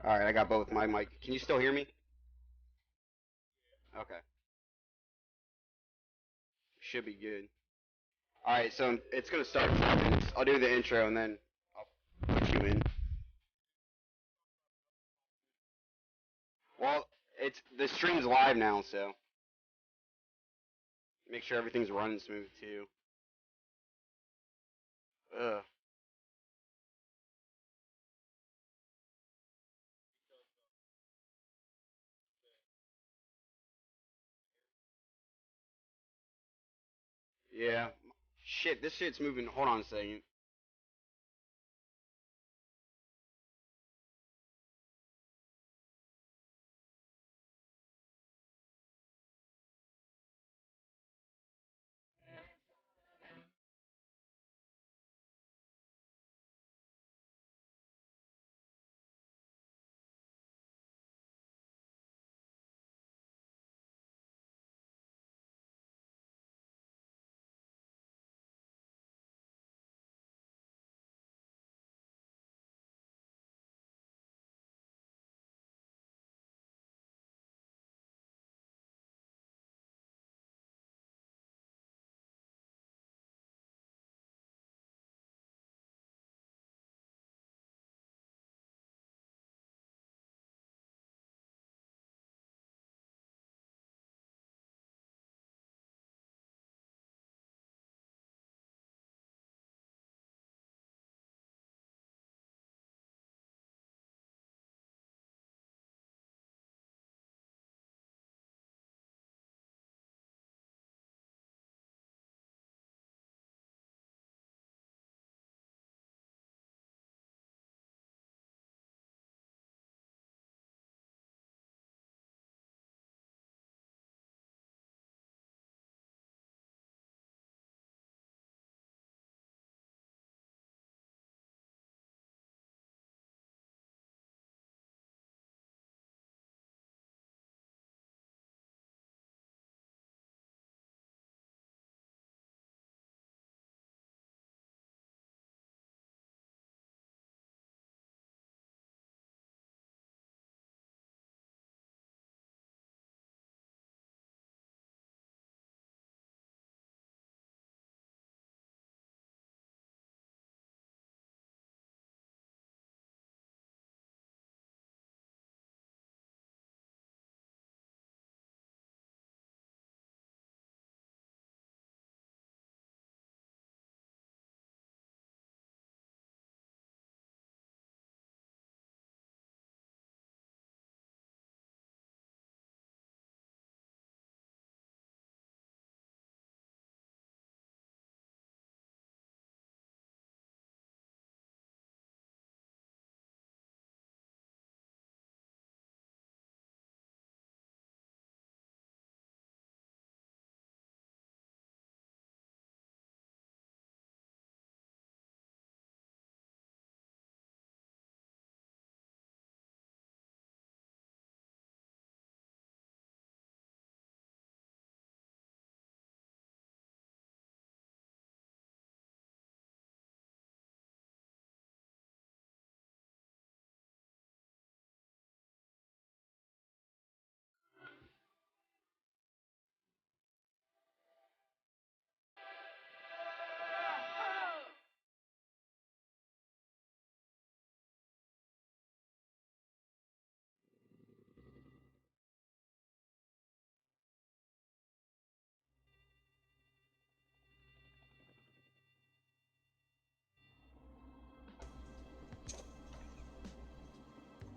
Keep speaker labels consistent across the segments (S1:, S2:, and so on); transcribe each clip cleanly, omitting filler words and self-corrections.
S1: Alright, I got both my mic. Can you still hear me? Okay. Should be good. Alright, so it's gonna start in 5 minutes. I'll do the intro and then I'll put you in. Well, it's the stream's live now, so make sure everything's running smooth too. Ugh. Yeah. Shit, this shit's moving. Hold on a second.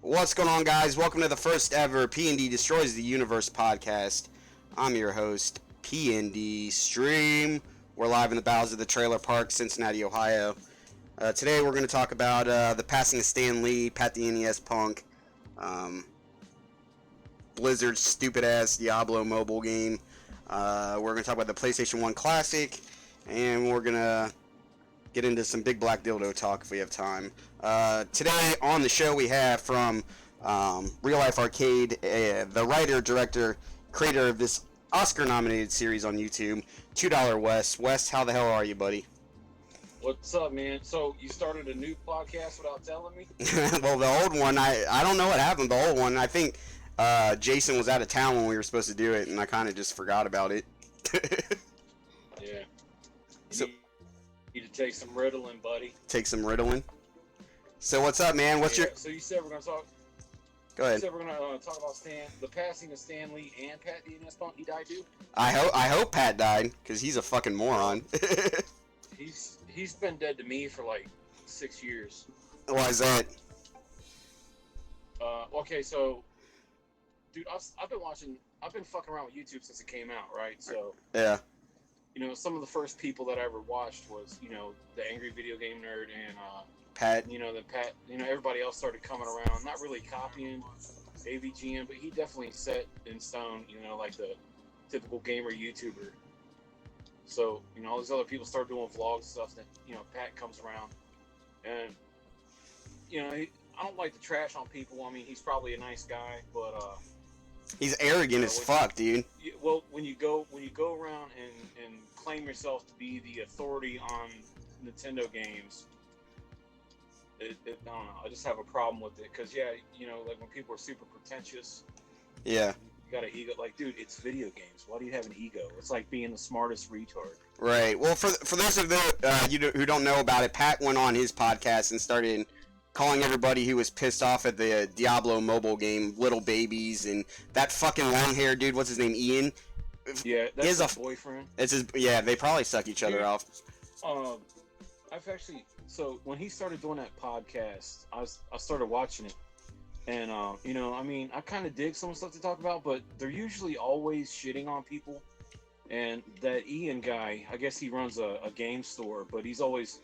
S1: What's going on, guys? Welcome to the first ever PND Destroys the Universe podcast. I'm your host, PND Stream. We're live in the bowels of the trailer park, Cincinnati, Ohio. Today we're going to talk about the passing of Stan Lee, Pat the NES Punk, Blizzard's stupid-ass Diablo Mobile game. We're going to talk about the PlayStation 1 Classic, and we're going to get into some Big Black Dildo talk if we have time. Today on the show we have from Real Life Arcade, the writer, director, creator of this Oscar-nominated series on YouTube, $2 West. West, how the hell are you, buddy?
S2: What's up, man? So you started a new podcast without telling me?
S1: Well, the old one, I don't know what happened. The old one, I think Jason was out of town when we were supposed to do it, and I kind of just forgot about it.
S2: Yeah.
S1: So,
S2: You need to take some Ritalin, buddy.
S1: take some Ritalin. So what's up, man? What's your...
S2: So you said we're gonna talk.
S1: Go ahead.
S2: You said we're gonna talk about the passing of Stan Lee and Pat the NES Punk. He died too.
S1: I hope Pat died, because he's a fucking moron.
S2: He's been dead to me for like 6 years.
S1: Why is that?
S2: Okay, so, dude, I've been fucking around with YouTube since it came out, right? So,
S1: Yeah.
S2: you know, some of the first people that I ever watched was, you know, the Angry Video Game Nerd and,
S1: Pat.
S2: you know, everybody else started coming around, not really copying AVGN, but he definitely set in stone, you know, like the typical gamer YouTuber. So, you know, all these other people start doing vlogs and stuff, that, you know, Pat comes around. And, you know, I don't like to trash on people. I mean, he's probably a nice guy, but
S1: He's arrogant as fuck, dude.
S2: well, when you go around and claim yourself to be the authority on Nintendo games, I don't know. I just have a problem with it because, yeah, you know, like when people are super pretentious.
S1: Yeah.
S2: You got an ego. Like, dude, it's video games. Why do you have an ego? It's like being the smartest retard.
S1: Right. Well, for those of you who don't know about it, Pat went on his podcast and started calling everybody who was pissed off at the Diablo mobile game little babies, and that fucking long hair dude. What's his name? Ian.
S2: Yeah, that's his boyfriend.
S1: It's his. Yeah, they probably suck each other off.
S2: I've actually. So when he started doing that podcast, I started watching it. And, you know, I mean, I kind of dig some stuff to talk about, but they're usually always shitting on people. And that Ian guy, I guess he runs a game store, but he's always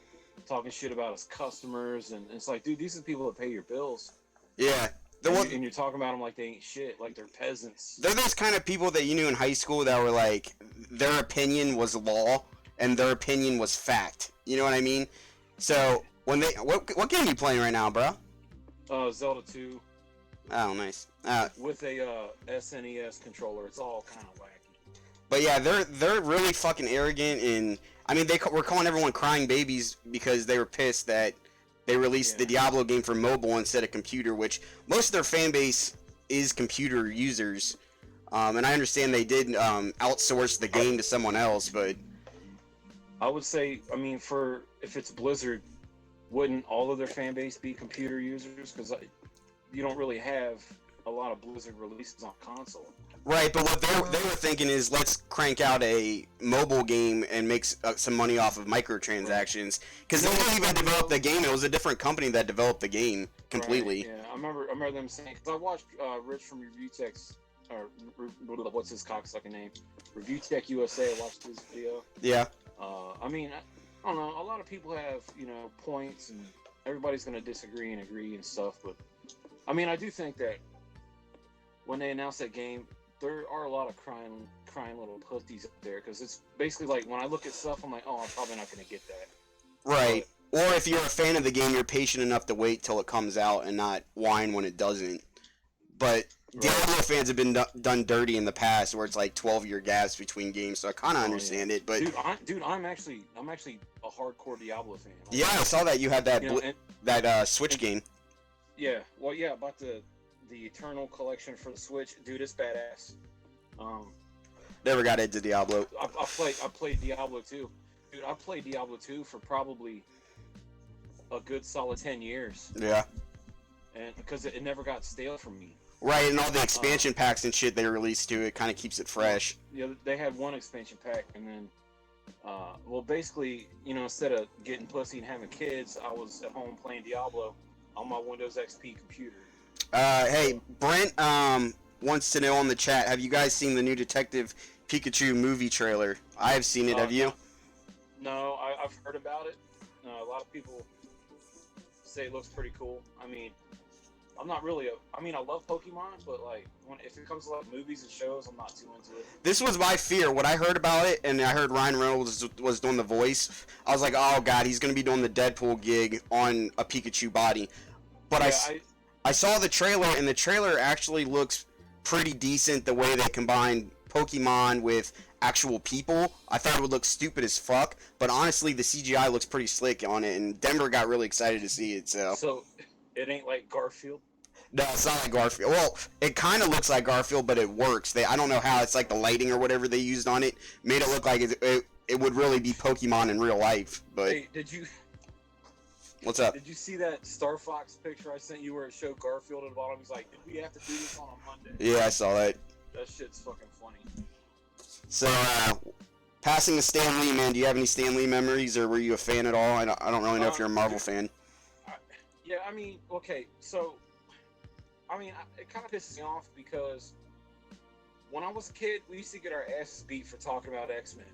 S2: talking shit about his customers. And it's like, dude, these are people that pay your bills.
S1: Yeah.
S2: And you're talking about them like they ain't shit, like they're peasants.
S1: They're those kind of people that you knew in high school that were like, their opinion was law and their opinion was fact. You know what I mean? So, when they... What game are you playing right now, bro?
S2: Zelda 2.
S1: Oh, nice.
S2: With a SNES controller, it's all kind of wacky.
S1: But yeah, they're really fucking arrogant, and I mean, were calling everyone crying babies because they were pissed that they released the Diablo game for mobile instead of computer, which most of their fan base is computer users. And I understand they did outsource the game to someone else, but
S2: I would say, I mean, if it's Blizzard, wouldn't all of their fan base be computer users? Because you don't really have a lot of Blizzard releases on console.
S1: Right, but what they were thinking is, let's crank out a mobile game and make some money off of microtransactions. Because they didn't even develop the game; it was a different company that developed the game completely.
S2: Right, yeah, I remember them saying. Because I watched Rich from Review Tech's, or what's his cocksucking name? Review Tech USA. I watched his video.
S1: Yeah.
S2: I mean, I don't know. A lot of people have, you know, points, and everybody's going to disagree and agree and stuff, but I mean, I do think that when they announced that game, there are a lot of crying little pussies up there, because it's basically like when I look at stuff, I'm like, oh, I'm probably not going to get that.
S1: Right. Or if you're a fan of the game, you're patient enough to wait till it comes out and not whine when it doesn't. But Diablo fans have been done dirty in the past, where it's like 12-year gaps between games, so I kind of understand it. But
S2: dude, I'm actually a hardcore Diablo fan.
S1: Yeah, I saw that you had that that Switch game.
S2: Yeah, well, yeah, about the Eternal Collection for the Switch, dude, it's badass.
S1: Never got into Diablo.
S2: I played Diablo 2. Dude, I played Diablo 2 for probably a good solid 10 years.
S1: Yeah.
S2: And because it never got stale for me.
S1: Right, and all the expansion packs and shit they released to it kind of keeps it fresh.
S2: Yeah, they had one expansion pack, and then, well, basically, you know, instead of getting pussy and having kids, I was at home playing Diablo on my Windows XP computer.
S1: Hey, Brent wants to know on the chat, have you guys seen the new Detective Pikachu movie trailer? I have seen it, have you?
S2: No, I've heard about it. A lot of people say it looks pretty cool. I mean, I'm not really I love Pokemon, but like if it comes to like movies and shows, I'm not too into it.
S1: This was my fear. When I heard about it and I heard Ryan Reynolds was doing the voice, I was like, oh god, he's gonna be doing the Deadpool gig on a Pikachu body. But yeah, I saw the trailer, and the trailer actually looks pretty decent, the way they combined Pokemon with actual people, I thought it would look stupid as fuck. But honestly, the CGI looks pretty slick on it, and Denver got really excited to see it.
S2: So it ain't like Garfield.
S1: No, it's not like Garfield. Well, it kind of looks like Garfield, but it works. I don't know how it's like the lighting or whatever they used on it made it look like it would really be Pokemon in real life. But
S2: hey,
S1: what's up?
S2: Did you see that Star Fox picture I sent you where it showed Garfield at the bottom? He's like, "Did we have to do this on a Monday?"
S1: Yeah, I saw that.
S2: That shit's fucking funny.
S1: So, passing to Stan Lee, man. Do you have any Stan Lee memories, or were you a fan at all? I don't really know if you're a Marvel fan.
S2: Yeah, I mean, okay, so, I mean, it kind of pisses me off because when I was a kid, we used to get our asses beat for talking about X-Men.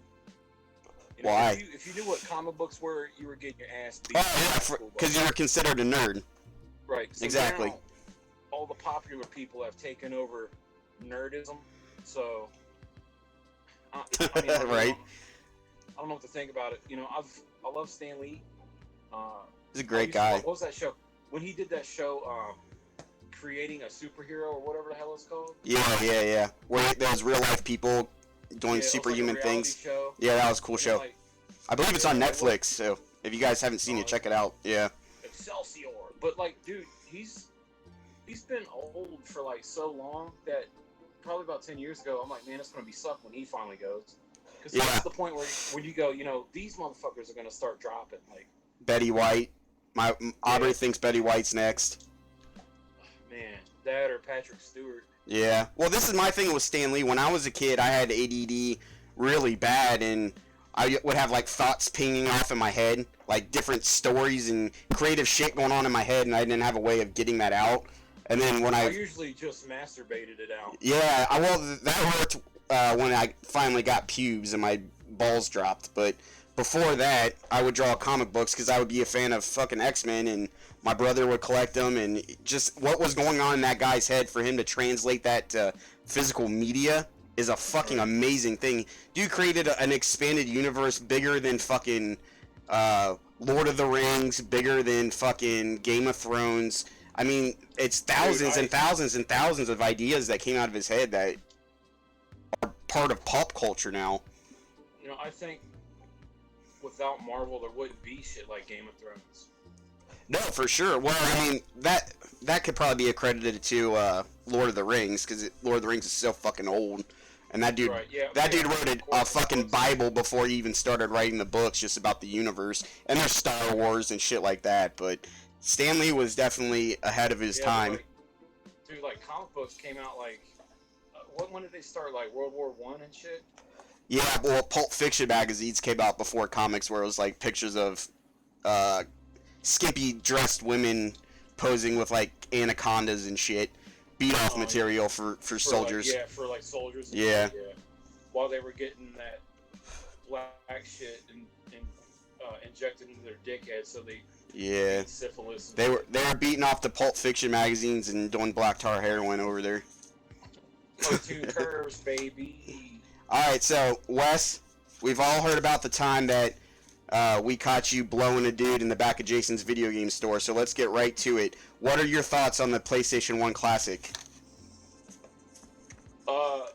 S2: You know,
S1: Why?
S2: If you knew what comic books were, you were getting your ass beat.
S1: Oh, yeah, because you were considered a nerd.
S2: Right. So
S1: exactly.
S2: Now, all the popular people have taken over nerdism, so... I mean,
S1: right.
S2: I don't know what to think about it. You know, I love Stan Lee.
S1: He's a great guy.
S2: What was that show? When he did that show, creating a superhero or whatever the hell it's called.
S1: Yeah. Where there's real life people doing superhuman things.
S2: Show.
S1: Yeah, that was a cool show.
S2: Like,
S1: I believe it's on Netflix, so if you guys haven't seen it, check it out. Yeah.
S2: Excelsior. But like, dude, he's been old for like so long that probably about 10 years ago, I'm like, man, it's gonna be suck when he finally goes. Because that's the point where when you go, you know, these motherfuckers are gonna start dropping. Like
S1: Betty White. Aubrey thinks Betty White's next.
S2: Man, that or Patrick Stewart.
S1: Yeah. Well, this is my thing with Stan Lee. When I was a kid, I had ADD really bad, and I would have like thoughts pinging off in my head, like different stories and creative shit going on in my head, and I didn't have a way of getting that out. And then when I
S2: usually just masturbated it out.
S1: Yeah, that worked when I finally got pubes and my balls dropped. But before that, I would draw comic books because I would be a fan of fucking X-Men, and my brother would collect them, and just what was going on in that guy's head for him to translate that to physical media is a fucking amazing thing. Dude created an expanded universe bigger than fucking Lord of the Rings, bigger than fucking Game of Thrones. I mean, it's thousands and thousands and thousands of ideas that came out of his head that are part of pop culture now.
S2: You know, I think without Marvel, there wouldn't be shit like Game of Thrones.
S1: No, for sure. Well, I mean, that could probably be accredited to Lord of the Rings, because Lord of the Rings is so fucking old. And that dude, dude wrote a fucking Bible before he even started writing the books just about the universe. And there's Star Wars and shit like that, but Stan Lee was definitely ahead of his time.
S2: Like comic books came out like, when did they start? Like World War I and shit?
S1: Yeah, well, Pulp Fiction magazines came out before comics, where it was like pictures of skimpy dressed women posing with like anacondas and shit, beat off material for soldiers.
S2: Like, for like soldiers.
S1: Yeah.
S2: While they were getting that black shit and injected into their dickheads, so they.
S1: Yeah.
S2: Syphilis.
S1: They were beating off the Pulp Fiction magazines and doing black tar heroin over there.
S2: Cartoon curves, baby.
S1: Alright, so Wes, we've all heard about the time that we caught you blowing a dude in the back of Jason's video game store, so let's get right to it. What are your thoughts on the PlayStation 1 Classic?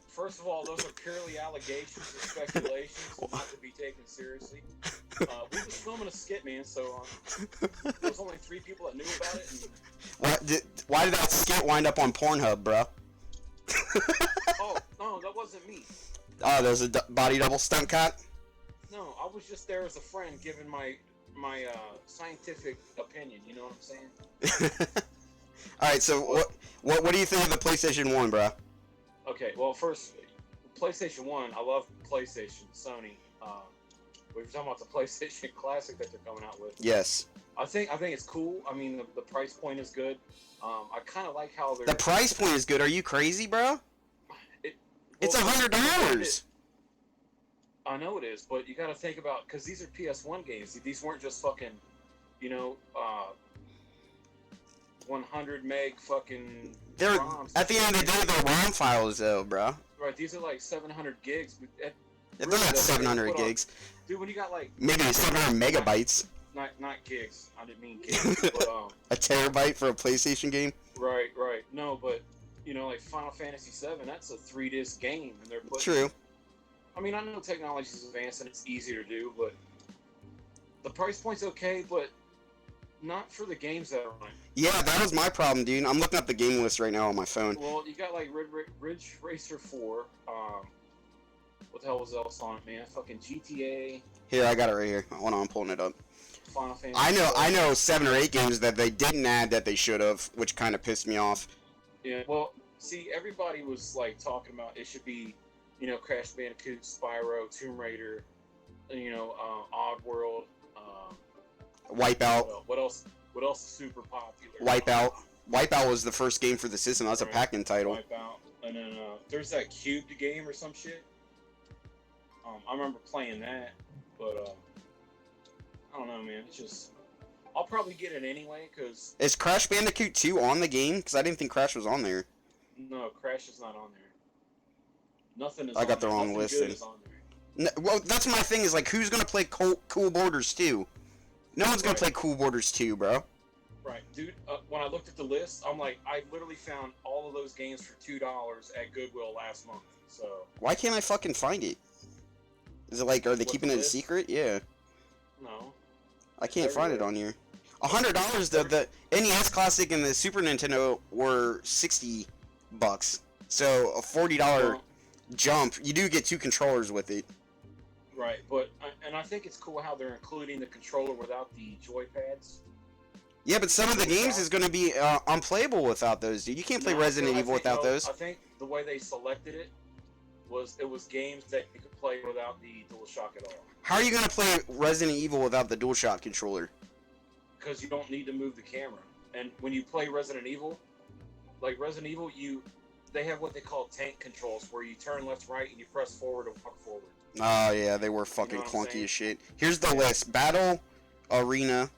S2: First of all, those are purely allegations and speculations, not to be taken seriously. We was filming a skit, man, so there was only 3 people that knew about it. And...
S1: Why did that skit wind up on Pornhub, bro?
S2: Oh, no, that wasn't me.
S1: Oh, there's a body double stunt cop?
S2: No, I was just there as a friend giving my scientific opinion, you know what I'm saying?
S1: Alright, so what do you think of the PlayStation 1, bro?
S2: Okay, well, first, PlayStation 1, I love PlayStation, Sony. We were talking about the PlayStation Classic that they're coming out with.
S1: Yes.
S2: I think it's cool. I mean, the price point is good. I kind of like how they're...
S1: The price point is good. Are you crazy, bro? It's $100.
S2: I know it is, but you got to think about... Because these are PS1 games. These weren't just fucking, 100 meg fucking...
S1: They're
S2: ROMs.
S1: At the end of the day, they're ROM files, though, bro.
S2: Right, these are like 700 gigs.
S1: They're not 700 gigs.
S2: Dude, when you got like...
S1: Maybe 700 megabytes.
S2: Not gigs. I didn't mean gigs. But,
S1: a terabyte for a PlayStation game?
S2: Right. No, but, like Final Fantasy VII, that's a 3-disc game. And they're putting...
S1: True.
S2: I mean, I know technology's advanced and it's easier to do, but the price point's okay, but not for the games that are on it.
S1: Yeah, that was my problem, dude. I'm looking up the game list right now on my phone.
S2: Well, you got like Ridge Racer 4. What the hell was else on it, man? Fucking GTA.
S1: Here, I got it right here. Hold on, I'm pulling it up.
S2: Final Fantasy.
S1: I know 7 or 8 games that they didn't add that they should have, which kind of pissed me off.
S2: Yeah, well, see, everybody was like talking about it should be, you know, Crash Bandicoot, Spyro, Tomb Raider, you know, Oddworld.
S1: Wipeout.
S2: What else? What else is super popular?
S1: Wipeout. Wipeout was the first game for the system. That was a
S2: Right.
S1: pack-in title.
S2: Wipeout, and then there's that cubed game or some shit. I remember playing that, but I don't know, man. It's just I'll probably get it anyway because
S1: Is Crash Bandicoot 2 on the game? Because I didn't think Crash was on there.
S2: no, Crash is not on there. Nothing is.
S1: I got
S2: on
S1: the
S2: there.
S1: wrong
S2: Nothing
S1: listing.
S2: good is on there.
S1: Well, that's my thing. Is like, who's gonna play Cool Borders 2? No one's gonna play Cool Borders 2, bro.
S2: Right, dude. When I looked at the list, I'm like, I literally found all of those games for $2 at Goodwill last month. So
S1: Why can't I fucking find it? Is it like, are they
S2: What,
S1: keeping
S2: the
S1: it a
S2: list?
S1: secret? Yeah.
S2: no,
S1: I can't find it on here. $100. The NES Classic and the Super Nintendo were $60. So a $40
S2: well,
S1: jump. You do get 2 controllers with it.
S2: right. But and I think it's cool how they're including the controller without the joy pads.
S1: Yeah, but some of the games is going to be unplayable without those, dude. You can't play
S2: No,
S1: Resident
S2: I
S1: Evil
S2: think-
S1: without
S2: no,
S1: those.
S2: I think the way they selected it was games that you could play without the DualShock at all.
S1: How are you going to play Resident Evil without the DualShock controller?
S2: Because you don't need to move the camera. And when you play Resident Evil, like Resident Evil, they have what they call tank controls, where you turn left, right, and you press forward and walk forward.
S1: Oh, yeah, they were fucking
S2: You know what I'm
S1: clunky
S2: saying?
S1: as shit. Here's the list. Battle Arena,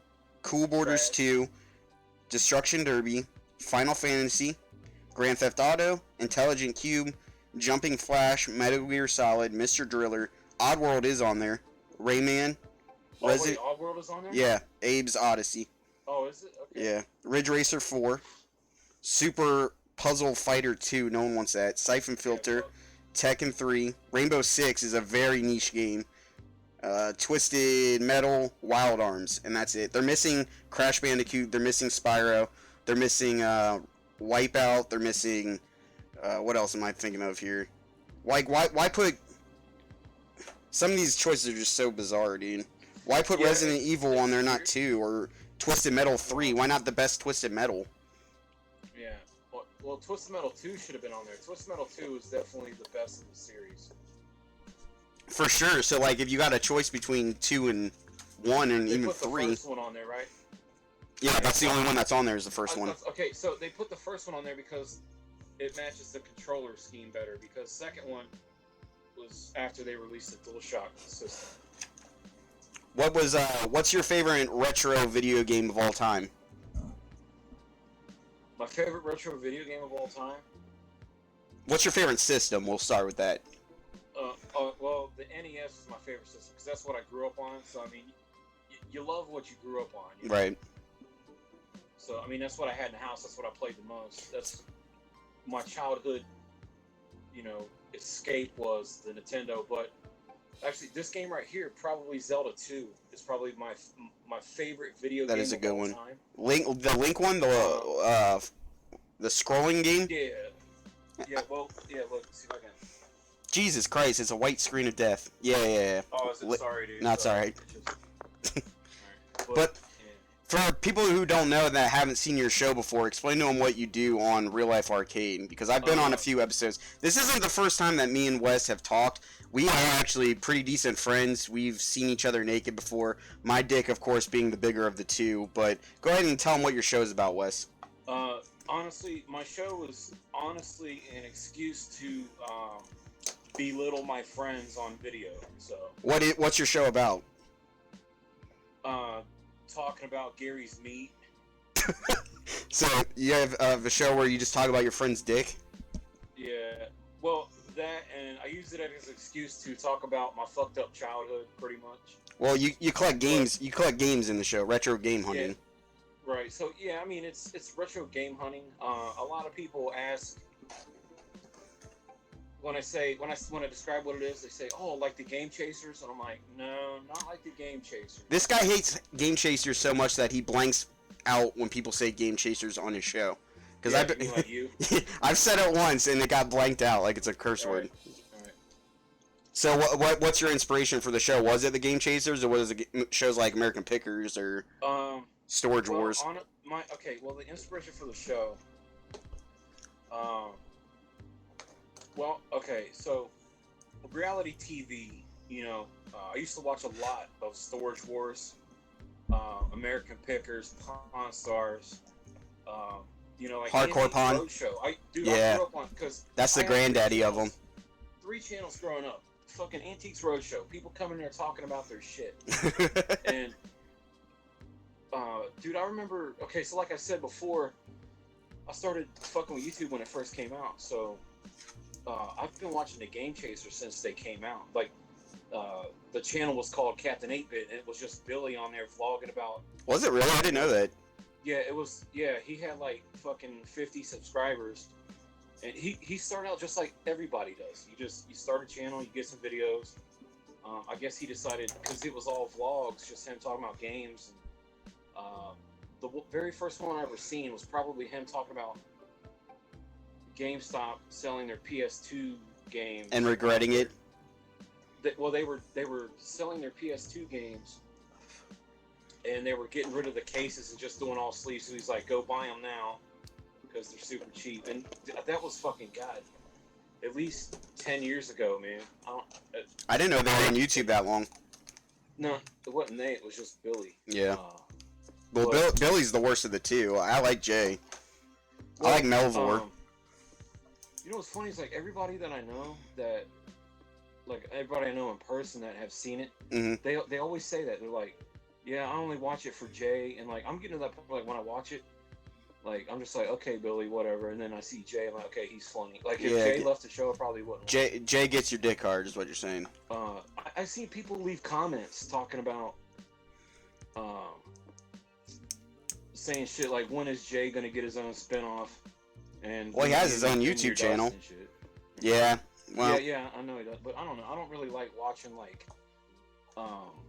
S1: Cool Borders
S2: Crash.
S1: 2, Destruction Derby, Final Fantasy, Grand Theft Auto, Intelligent Cube, Jumping Flash, Metal Gear Solid, Mr. Driller, Oddworld is on there, Rayman,
S2: Oh, wait,
S1: Resident...
S2: Oddworld is on there?
S1: Yeah, Abe's Odyssey.
S2: Oh, is it? Okay.
S1: Yeah, Ridge Racer 4, Super Puzzle Fighter 2, no one wants that, Siphon Filter, Tekken 3, Rainbow Six is a very niche game, Twisted Metal, Wild Arms, and that's it. They're missing Crash Bandicoot, they're missing Spyro, they're missing Wipeout, they're missing, what else am I thinking of here? Like, why put, some of these choices are just so bizarre, dude. Why put
S2: Yeah,
S1: Resident Evil on there, not
S2: weird.
S1: 2, or Twisted Metal 3? Why not the best Twisted Metal?
S2: Yeah. Well, Twisted Metal 2 should have been on there. Twisted Metal 2 is definitely the best of the series.
S1: For sure. So, like, if you got a choice between 2 and 1 and
S2: They
S1: even
S2: put the
S1: 3,
S2: first one on there, right?
S1: yeah, that's the only one that's on there is the first one.
S2: Okay, so they put the first one on there because it matches the controller scheme better. Because second one was after they released the DualShock system.
S1: What's your favorite retro video game of all time?
S2: My favorite retro video game of all time?
S1: What's your favorite system? We'll start with that.
S2: Well, the NES is my favorite system because that's what I grew up on. So I mean, you love what you grew up on, you know?
S1: Right.
S2: So I mean, that's what I had in the house. That's what I played the most. That's my childhood, you know, escape was the Nintendo. But actually, this game right here, probably Zelda 2, is probably my favorite video game
S1: That is a
S2: of
S1: good
S2: all
S1: one.
S2: time.
S1: The Link one, the scrolling game.
S2: Yeah. Well, yeah. Look, see if I can.
S1: Jesus Christ, it's a white screen of death. Yeah.
S2: Oh, is it? Sorry, dude.
S1: No, it's
S2: Sorry.
S1: alright.
S2: It's just- Alright.
S1: But
S2: yeah.
S1: for people who don't know that haven't seen your show before, explain to them what you do on Real Life Arcade, because I've been on a few episodes. This isn't the first time that me and Wes have talked. We are actually pretty decent friends. We've seen each other naked before. My dick, of course, being the bigger of the two. But go ahead and tell them what your show is about, Wes.
S2: Honestly, my show is honestly an excuse to belittle my friends on video. So,
S1: What's your show about?
S2: talking about Gary's meat.
S1: So you have a show where you just talk about your friend's dick?
S2: Yeah. Well, that, and I use it as an excuse to talk about my fucked up childhood, pretty much.
S1: Well, you collect games. You collect games in the show. Retro game hunting.
S2: Yeah. Right. So yeah, I mean it's retro game hunting. A lot of people ask, when I describe what it is, they say, "Oh, like the Game Chasers," and I'm like, "No, not like the Game Chasers."
S1: This guy hates Game Chasers so much that he blanks out when people say Game Chasers on his show. Because
S2: you mean like you?
S1: I've said it once and it got blanked out like it's a curse word.
S2: All right.
S1: So what's your inspiration for the show? Was it the Game Chasers, or was it shows like American Pickers or Storage Wars?
S2: Well, the inspiration for the show. So reality TV. I used to watch a lot of Storage Wars, American Pickers, Pawn Stars. Like
S1: Hardcore Pawn.
S2: Roadshow. I grew up on because
S1: that's the granddaddy of them.
S2: 3 channels growing up. Fucking Antiques Roadshow. People coming there talking about their shit. And dude, I remember. Okay, so like I said before, I started fucking with YouTube when it first came out. So I've been watching the Game Chasers since they came out. Like the channel was called Captain 8-Bit, and it was just Billy on there vlogging about.
S1: Was it really? I didn't know that.
S2: Yeah, it was. Yeah, he had like fucking 50 subscribers. And he started out just like everybody does. You start a channel, you get some videos. I guess he decided, because it was all vlogs, just him talking about games. And, the very first one I ever seen was probably him talking about GameStop selling their PS2 games
S1: and regretting it.
S2: They were selling their PS2 games, and they were getting rid of the cases and just doing all sleeves. So he's like, "Go buy them now." Because they're super cheap, and that was fucking at least 10 years ago, man.
S1: I didn't know they were on YouTube that long.
S2: No, it wasn't they. It was just Billy.
S1: Yeah. Billy's the worst of the two. I like Jay. I like Melvor.
S2: What's funny is like everybody that I know in person that have seen it,
S1: mm-hmm.
S2: they always say that. They're like, "Yeah, I only watch it for Jay," and like I'm getting to that point like when I watch it. Like, I'm just like, okay, Billy, whatever. And then I see Jay, I'm like, okay, he's funny. Like, if Jay left the show, I probably wouldn't.
S1: Jay gets your dick hard, is what you're saying.
S2: I see people leave comments talking about, saying shit like, when is Jay going to get his own spinoff? And
S1: well, he has his own YouTube channel. Yeah. Well.
S2: Yeah, I know he does. But I don't know. I don't really like watching, like,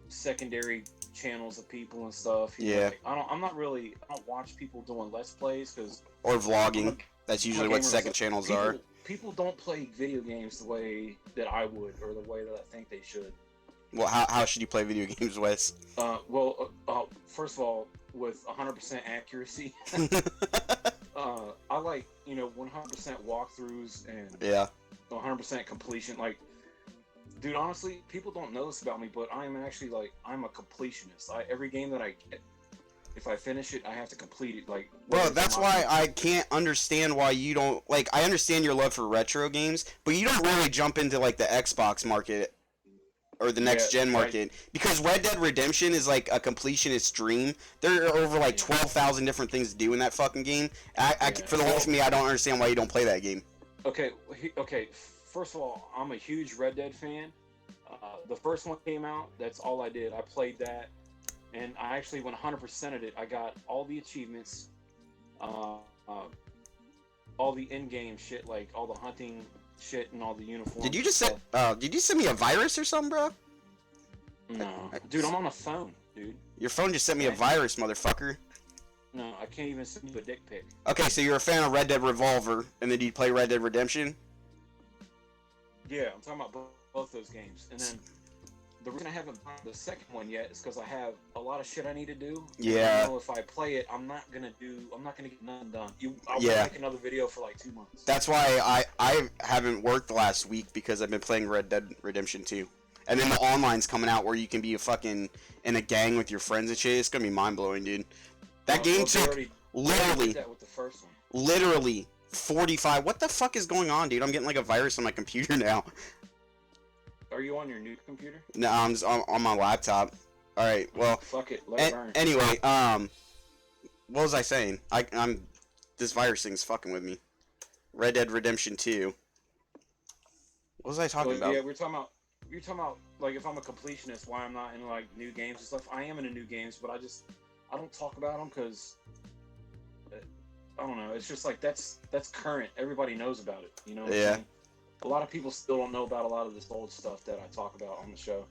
S2: secondary channels of people and stuff.
S1: Yeah.
S2: I don't watch people doing Let's Plays
S1: or vlogging. That's usually what second channels are.
S2: People don't play video games the way that I would, or the way that I think they should.
S1: Well, how should you play video games, Wes?
S2: First of all, with 100% accuracy. I like 100% walkthroughs and 100% completion. Like, dude, honestly, people don't know this about me, but I'm actually I'm a completionist. Every game that I get, if I finish it, I have to complete it. Like,
S1: bro, that's why I can't understand why you don't like. I understand your love for retro games, but you don't really jump into like the Xbox market or the next gen market because Red Dead Redemption is like a completionist dream. There are over like 12,000 different things to do in that fucking game. For the life of me, I don't understand why you don't play that game. Okay.
S2: First of all, I'm a huge Red Dead fan. The first one came out. That's all I did. I played that, and I actually 100%ed it. I got all the achievements, all the in-game shit, like all the hunting shit and all the uniforms.
S1: Did you just send me a virus or something, bro?
S2: No, dude, I'm on a phone, dude.
S1: Your phone just sent me a virus, motherfucker.
S2: No, I can't even send you a dick pic.
S1: Okay, so you're a fan of Red Dead Revolver, and then you play Red Dead Redemption?
S2: Yeah, I'm talking about both those games. And then the reason I haven't bought the second one yet is because I have a lot of shit I need to do.
S1: Yeah.
S2: I know if I play it, I'm not gonna get nothing done. I'll make another video for like 2 months.
S1: That's why I haven't worked the last week because I've been playing Red Dead Redemption 2. And then the online's coming out where you can be a fucking in a gang with your friends and shit. It's gonna be mind blowing, dude. That game took literally
S2: that with the first one.
S1: Literally 45. What the fuck is going on, dude? I'm getting like a virus on my computer now.
S2: Are you on your new computer?
S1: No, I'm just on my laptop. All right. Well,
S2: fuck it. Let it burn.
S1: Anyway, what was I saying? I'm this virus thing's fucking with me. Red Dead Redemption 2. What was I talking about?
S2: Yeah, you're talking about like if I'm a completionist, why I'm not in like new games and stuff. I am into new games, but I don't talk about them because I don't know. It's just like that's current. Everybody knows about it. You know what I'm saying? A lot of people still don't know about a lot of this old stuff that I talk about on the show.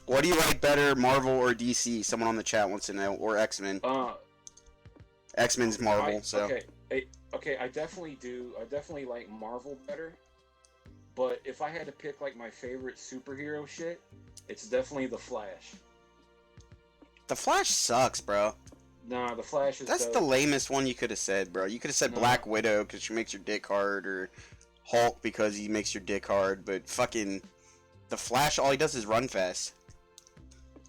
S1: What do you like better, Marvel or DC? Someone on the chat wants to know, or X-Men. X-Men's Marvel.
S2: Okay, I definitely do. I definitely like Marvel better. But if I had to pick like my favorite superhero shit, it's definitely the Flash.
S1: The Flash sucks, bro.
S2: Nah, the Flash is.
S1: That's
S2: dope.
S1: the lamest one you could have said, bro. You could have said Black Widow because she makes your dick hard, or Hulk because he makes your dick hard. But fucking the Flash, all he does is run fast.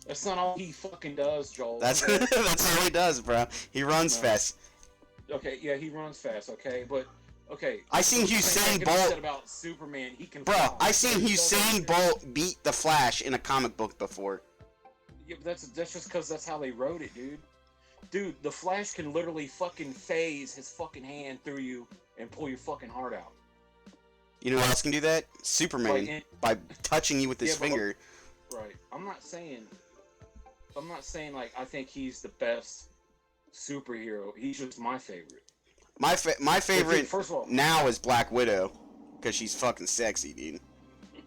S2: That's not all he fucking does, Joel.
S1: That's
S2: okay?
S1: that's all he does, bro. He runs fast.
S2: Okay, yeah, he runs fast. Okay, but okay.
S1: I seen Usain Bolt
S2: about Superman. He can.
S1: Bro,
S2: fly.
S1: I seen Usain Bolt beat the Flash in a comic book before.
S2: Yeah, but that's just because that's how they wrote it, dude. Dude, the Flash can literally fucking phase his fucking hand through you and pull your fucking heart out.
S1: You know who else can do that? Superman, by touching you with his finger.
S2: Right. I'm not saying like I think he's the best superhero. He's just my favorite.
S1: My favorite
S2: dude, first of all,
S1: now is Black Widow, because she's fucking sexy, dude.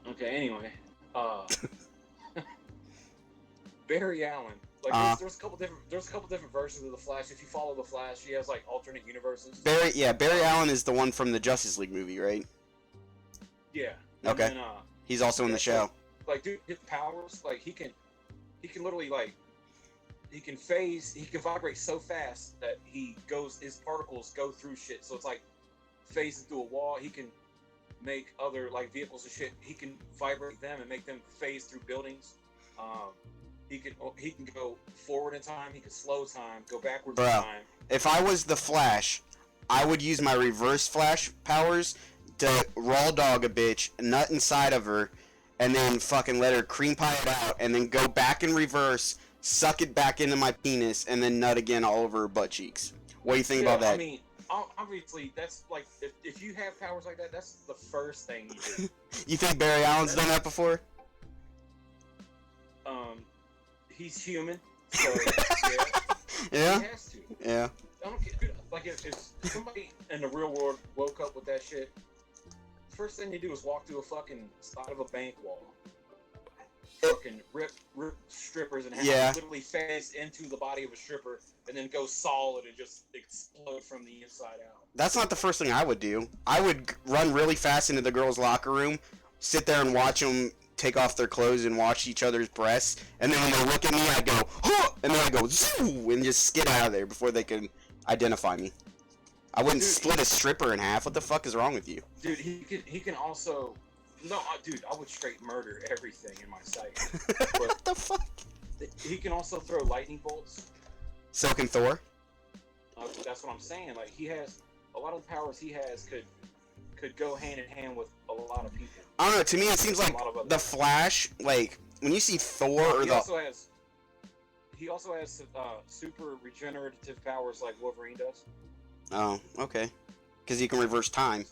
S2: Okay, anyway. Barry Allen. Like there's a couple different versions of the Flash. If you follow the Flash, he has like alternate universes.
S1: Barry Allen is the one from the Justice League movie, right?
S2: Yeah.
S1: Okay.
S2: And,
S1: he's also in the show.
S2: Like dude, his powers, like he can literally like he can vibrate so fast that his particles go through shit. So it's like phasing through a wall. He can make other like vehicles and shit. He can vibrate them and make them phase through buildings. He can go forward in time. He can slow time, go backwards in time.
S1: If I was the Flash, I would use my reverse Flash powers to raw dog a bitch, nut inside of her, and then fucking let her cream pie it out, and then go back in reverse, suck it back into my penis, and then nut again all over her butt cheeks. What do you think about that?
S2: I mean, obviously, that's like if you have powers like that, that's the first thing you do.
S1: You think Barry Allen's done that before?
S2: He's human, so
S1: yeah.
S2: He has to.
S1: Yeah.
S2: I don't care, dude, like if somebody in the real world woke up with that shit, first thing they do is walk through a fucking side of a bank wall, fucking rip strippers in half, literally phase into the body of a stripper, and then go solid and just explode from the inside out.
S1: That's not the first thing I would do. I would run really fast into the girls' locker room, sit there and watch them take off their clothes and watch each other's breasts, and then when they look at me, I go, huh! And then I go, zoo! And just skid out of there before they can identify me. I wouldn't split a stripper in half. What the fuck is wrong with you?
S2: Dude, he can also... No, dude, I would straight murder everything in my sight.
S1: What the fuck?
S2: He can also throw lightning bolts.
S1: So can Thor?
S2: That's what I'm saying. Like, he has... A lot of the powers he has could go hand in hand with a lot of people.
S1: I don't know, to me it seems like the Flash, like, when you see Thor or
S2: he also has super regenerative powers like Wolverine does.
S1: Oh, okay. Because he can reverse time.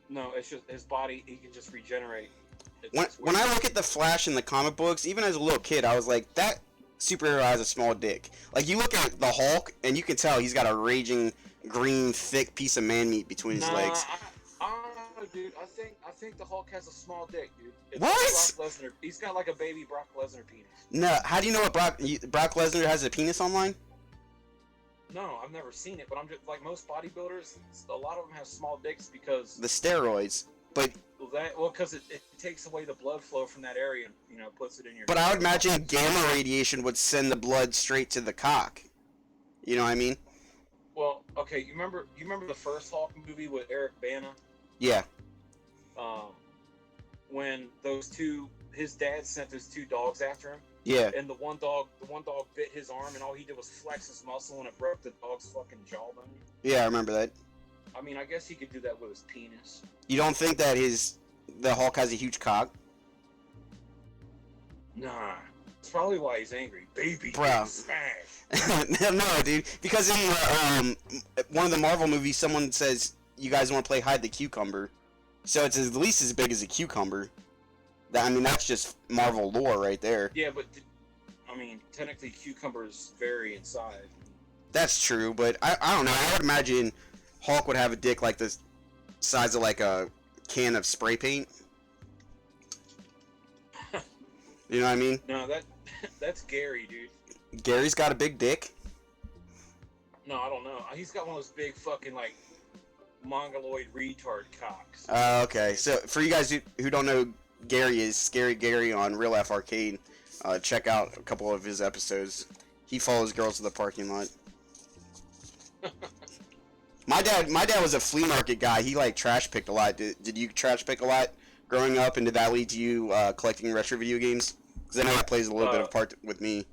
S2: No, it's just his body, he can just regenerate.
S1: When I look at the Flash in the comic books, even as a little kid, I was like, that superhero has a small dick. Like, you look at the Hulk, and you can tell he's got a raging, green, thick piece of man meat between his legs.
S2: Dude, I think the Hulk has a small dick, dude. It's
S1: what?
S2: Like Brock Lesnar. He's got like a baby Brock Lesnar penis.
S1: No, how do you know what Brock Lesnar has a penis online?
S2: No, I've never seen it, but I'm just like most bodybuilders. A lot of them have small dicks because
S1: the steroids. But
S2: because it takes away the blood flow from that area, and puts it in your.
S1: But I would imagine gamma radiation would send the blood straight to the cock. You know what I mean?
S2: Well, okay. You remember the first Hulk movie with Eric Bana?
S1: Yeah.
S2: When his dad sent those two dogs after him.
S1: Yeah.
S2: And the one dog bit his arm, and all he did was flex his muscle, and it broke the dog's fucking jawbone.
S1: Yeah, I remember that.
S2: I mean, I guess he could do that with his penis. You
S1: don't think that the Hulk has a huge cock?
S2: Nah. That's probably why he's angry. Baby,
S1: bro.
S2: Smash.
S1: No, dude. Because in one of the Marvel movies, someone says, you guys want to play hide the cucumber. So it's at least as big as a cucumber. I mean, that's just Marvel lore right there.
S2: Yeah, but, I mean, technically cucumbers vary in size.
S1: That's true, but I don't know. I would imagine Hulk would have a dick like the size of like a can of spray paint. You know what I mean?
S2: No, that's Gary, dude.
S1: Gary's got a big dick.
S2: No, I don't know. He's got one of those big fucking like mongoloid retard cocks.
S1: Okay. So for you guys who don't know, Gary is Scary Gary on Real F Arcade. Check out a couple of his episodes. He follows girls to the parking lot. My dad was a flea market guy. He like trash picked a lot. Did you trash pick a lot growing up, and did that lead to you collecting retro video games? Because I know that plays a little bit of part with me.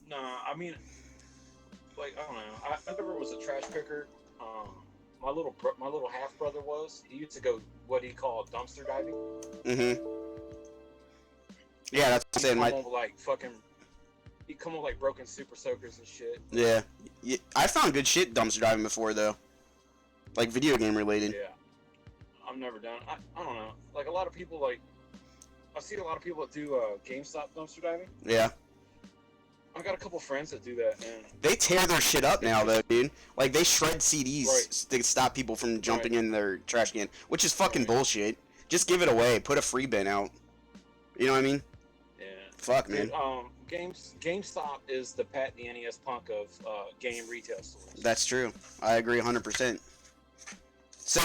S2: Nah, I mean, like I don't know. I never was a trash picker. My little half brother was. He used to go what he called dumpster diving.
S1: Mm-hmm. Yeah, that's what I'm saying.
S2: He'd come with like broken super soakers and shit.
S1: Yeah, I found good shit dumpster diving before though, like video game related.
S2: Yeah, I've never done. I don't know. Like a lot of people like. I see a lot of people that do GameStop dumpster diving.
S1: Yeah.
S2: I've got a couple friends that do that, and
S1: they tear their shit up now, though, dude. Like, they shred CDs to stop people from jumping in their trash can, which is fucking bullshit. Just give it away. Put a free bin out. You know what I mean?
S2: Yeah.
S1: Fuck, man.
S2: Dude, GameStop is the Pat the NES Punk of game retail stores.
S1: That's true. I agree 100%. So,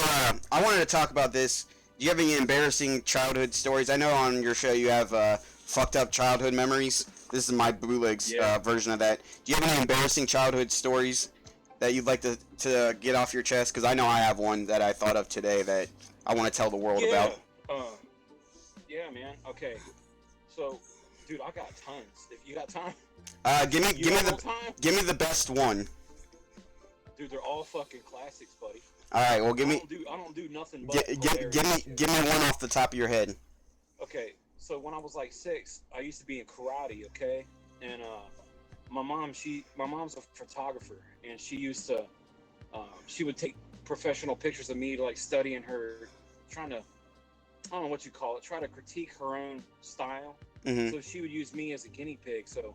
S1: I wanted to talk about this. Do you have any embarrassing childhood stories? I know on your show you have fucked up childhood memories. This is my bootlegs version of that. Do you have any embarrassing childhood stories that you'd like to get off your chest? Because I know I have one that I thought of today that I want to tell the world about.
S2: Yeah, man. Okay. So, dude, I got tons. If you got time,
S1: give me the best one.
S2: Dude, they're all fucking classics, buddy.
S1: All right, well,
S2: I don't do nothing but
S1: give me one off the top of your head.
S2: Okay, so when I was like 6, I used to be in karate. Okay, and my mom's a photographer, and she used to she would take professional pictures of me, like studying her, trying to, I don't know what you call it, try to critique her own style.
S1: Mm-hmm.
S2: So she would use me as a guinea pig. So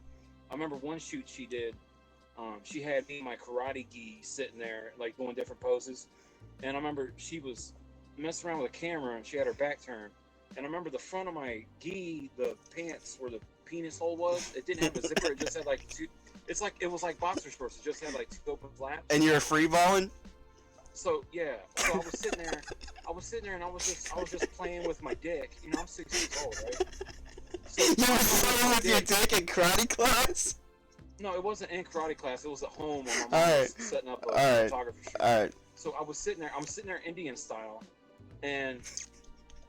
S2: I remember one shoot she did. She had me and my karate gi sitting there, like doing different poses. And I remember she was messing around with a camera, and she had her back turned. And I remember the front of my gi, the pants where the penis hole was, it didn't have a zipper. It just had like two. It was like boxer shorts. It just had like 2 open flaps.
S1: And you're free balling?
S2: So yeah. So I was sitting there, and I was just playing with my dick. You know, I'm 6 years old, right? So
S1: you were playing with your dick in karate class?
S2: No, it wasn't in karate class. It was at home when my mom was setting up a photography shoot.
S1: All right.
S2: So I was sitting there. I'm sitting there Indian style, and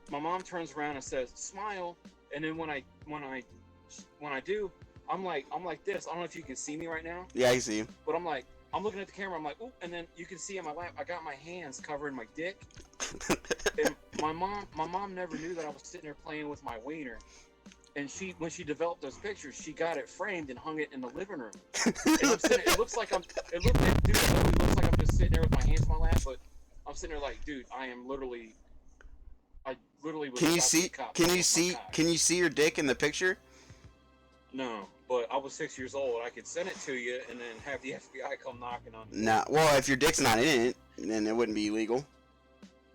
S2: my mom turns around and says, "Smile." And then when I do, I'm like this. I don't know if you can see me right now.
S1: Yeah, I see you.
S2: But I'm looking at the camera. I'm like, ooh, and then you can see in my lap, I got my hands covering my dick. And my mom never knew that I was sitting there playing with my wiener. And when she developed those pictures, she got it framed and hung it in the living room. And I'm sitting, it looks like I'm just sitting there with my hands in my lap, but I'm sitting there like, dude, I literally was.
S1: Can you see your dick in the picture?
S2: No, but I was 6 years old. I could send it to you and then have the FBI come knocking on you.
S1: Nah, well, if your dick's not in it, then it wouldn't be illegal.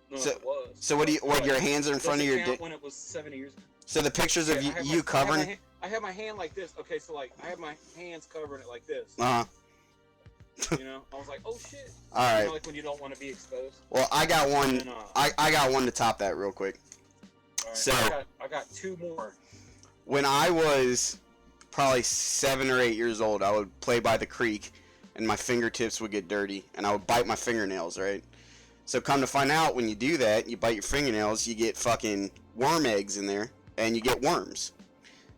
S2: No, it was.
S1: So what your hands are in front of your dick?
S2: When it was 7 years ago.
S1: So the pictures of you covering?
S2: I have my hand like this. Okay, so like I have my hands covering it like this. You know, I was like, oh shit.
S1: All right.
S2: You know, like when you don't want to be exposed.
S1: Well, I got one. And, I got one to top that real quick.
S2: All right,
S1: so
S2: I got 2 more.
S1: When I was probably 7 or 8 years old, I would play by the creek, and my fingertips would get dirty, and I would bite my fingernails. Right. So come to find out, when you do that, you bite your fingernails, you get fucking worm eggs in there. And you get worms.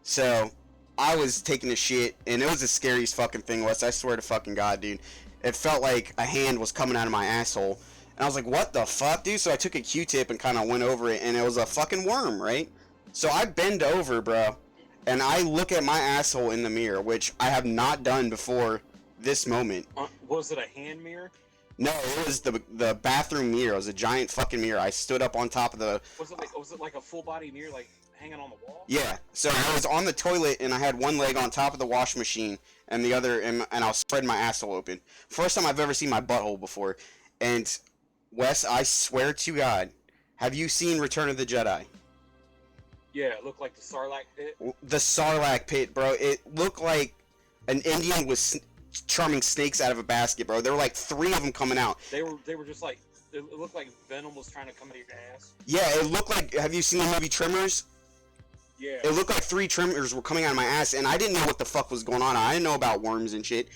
S1: So I was taking a shit, and it was the scariest fucking thing, Wes. I swear to fucking God, dude. It felt like a hand was coming out of my asshole. And I was like, what the fuck, dude? So I took a Q-tip and kind of went over it, and it was a fucking worm, right? So I bend over, bro, and I look at my asshole in the mirror, which I have not done before this moment.
S2: Was it a hand mirror?
S1: No, it was the bathroom mirror. It was a giant fucking mirror. I stood up on top of the...
S2: Was it like a full-body mirror, like... hanging on the wall?
S1: Yeah. So I was on the toilet, and I had one leg on top of the wash machine, and the other, and I was spreading my asshole open. First time I've ever seen my butthole before. And Wes, I swear to God, Have you seen Return of the Jedi?
S2: Yeah, it looked like the Sarlacc pit.
S1: The Sarlacc pit, bro. It looked like an Indian was charming snakes out of a basket, bro. There were like 3 of them coming out.
S2: They were just like, it looked like Venom was trying to come out of your ass.
S1: Yeah, it looked like, have you seen the movie Tremors?
S2: Yeah.
S1: It looked like 3 tremors were coming out of my ass, and I didn't know what the fuck was going on. I didn't know about worms and shit.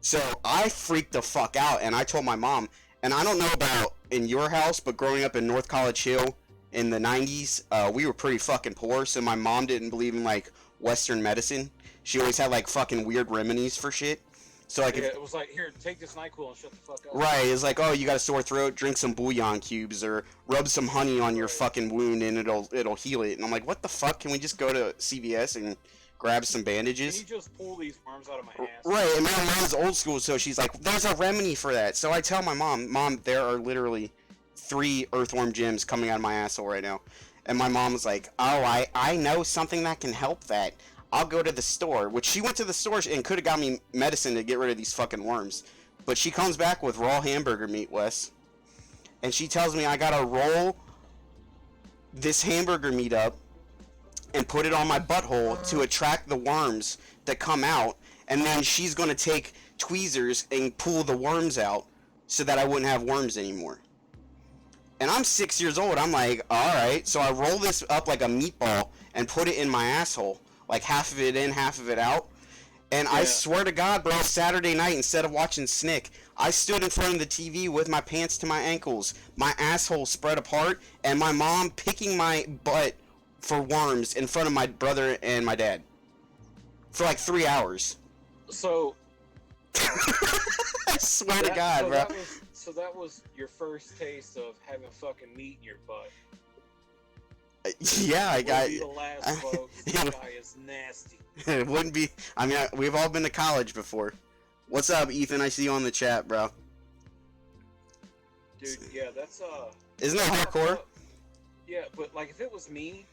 S1: So I freaked the fuck out, and I told my mom, and I don't know about in your house, but growing up in North College Hill in the 90s, we were pretty fucking poor, so my mom didn't believe in, like, Western medicine. She always had, like, fucking weird remedies for shit. So, like,
S2: yeah, it was like, here, take this NyQuil and shut the fuck up.
S1: Right, it's like, oh, you got a sore throat, drink some bouillon cubes, or rub some honey on your fucking wound, and it'll heal it. And I'm like, what the fuck? Can we just go to CVS and grab some bandages?
S2: Can you just pull these worms out of my ass?
S1: Right, and my mom's old school, so she's like, there's a remedy for that. So I tell my mom, there are literally 3 earthworm gems coming out of my asshole right now. And my mom was like, oh, I know something that can help that. I'll go to the store, which she went to the store and could have got me medicine to get rid of these fucking worms. But she comes back with raw hamburger meat, Wes. And she tells me I gotta roll this hamburger meat up and put it on my butthole to attract the worms that come out. And then she's gonna take tweezers and pull the worms out so that I wouldn't have worms anymore. And I'm 6 years old. I'm like, alright. So I roll this up like a meatball and put it in my asshole. Like half of it in, half of it out. And yeah. I swear to God, bro, Saturday night, instead of watching Snick, I stood in front of the TV with my pants to my ankles, my asshole spread apart, and my mom picking my butt for worms in front of my brother and my dad. For like 3 hours.
S2: So...
S1: I swear to God, bro.
S2: That was your first taste of having fucking meat in your butt.
S1: Yeah, I got.
S2: The last, folks. This guy is nasty.
S1: It wouldn't be. I mean, we've all been to college before. What's up, Ethan? I see you on the chat, bro.
S2: Dude, yeah, that's
S1: Isn't that hardcore?
S2: Yeah, but like if it was me,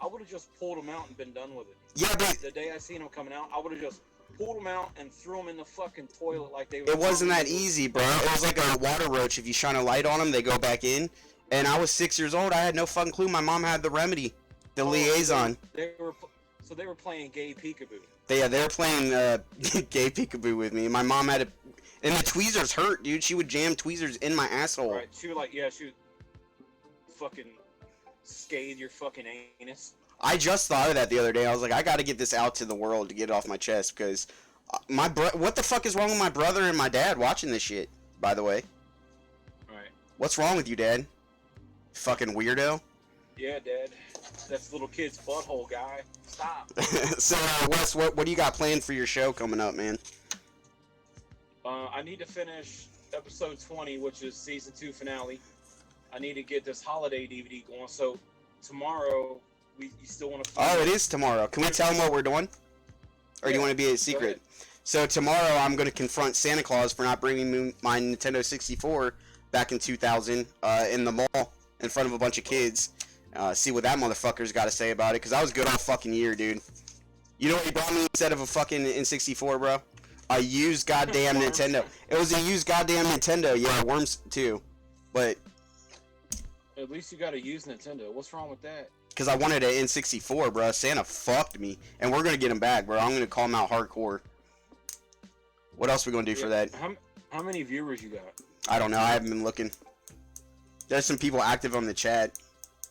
S2: I would have just pulled him out and been done with it.
S1: Yeah, but
S2: the day I seen him coming out, I would have just pulled them out and threw them in the fucking toilet like they were.
S1: It wasn't that easy, bro. It was like a water roach. If you shine a light on them, they go back in. And I was 6 years old. I had no fucking clue. My mom had the remedy, the liaison.
S2: They were playing gay peekaboo.
S1: They were playing gay peekaboo with me. My mom had and the tweezers hurt, dude. She would jam tweezers in my asshole.
S2: Right. She would she would fucking scathe your fucking anus.
S1: I just thought of that the other day. I was like, I got to get this out to the world to get it off my chest because what the fuck is wrong with my brother and my dad watching this shit? By the way.
S2: Right.
S1: What's wrong with you, Dad? Fucking weirdo.
S2: Yeah, Dad. That's little kid's butthole guy. Stop.
S1: So, Wes, what do you got planned for your show coming up, man?
S2: I need to finish episode 20, which is season 2 finale. I need to get this holiday DVD going. So tomorrow, you still want to?
S1: Oh, it is tomorrow. Can we tell them what we're doing, or do you want to be a secret? So tomorrow, I'm going to confront Santa Claus for not bringing me my Nintendo 64 back in 2000 in the mall in front of a bunch of kids. See what that motherfucker's got to say about it, because I was good all fucking year, dude. You know what he brought me instead of a fucking N64, bro? A used goddamn Nintendo. It was a used goddamn Nintendo. Yeah, worms too. But
S2: at least you got a used Nintendo. What's wrong with that?
S1: Because I wanted an N64, bro. Santa fucked me. And we're going to get him back, bro. I'm going to call him out hardcore. What else are we going to do for that?
S2: How many viewers you got?
S1: I don't know. I haven't been looking. There's some people active on the chat.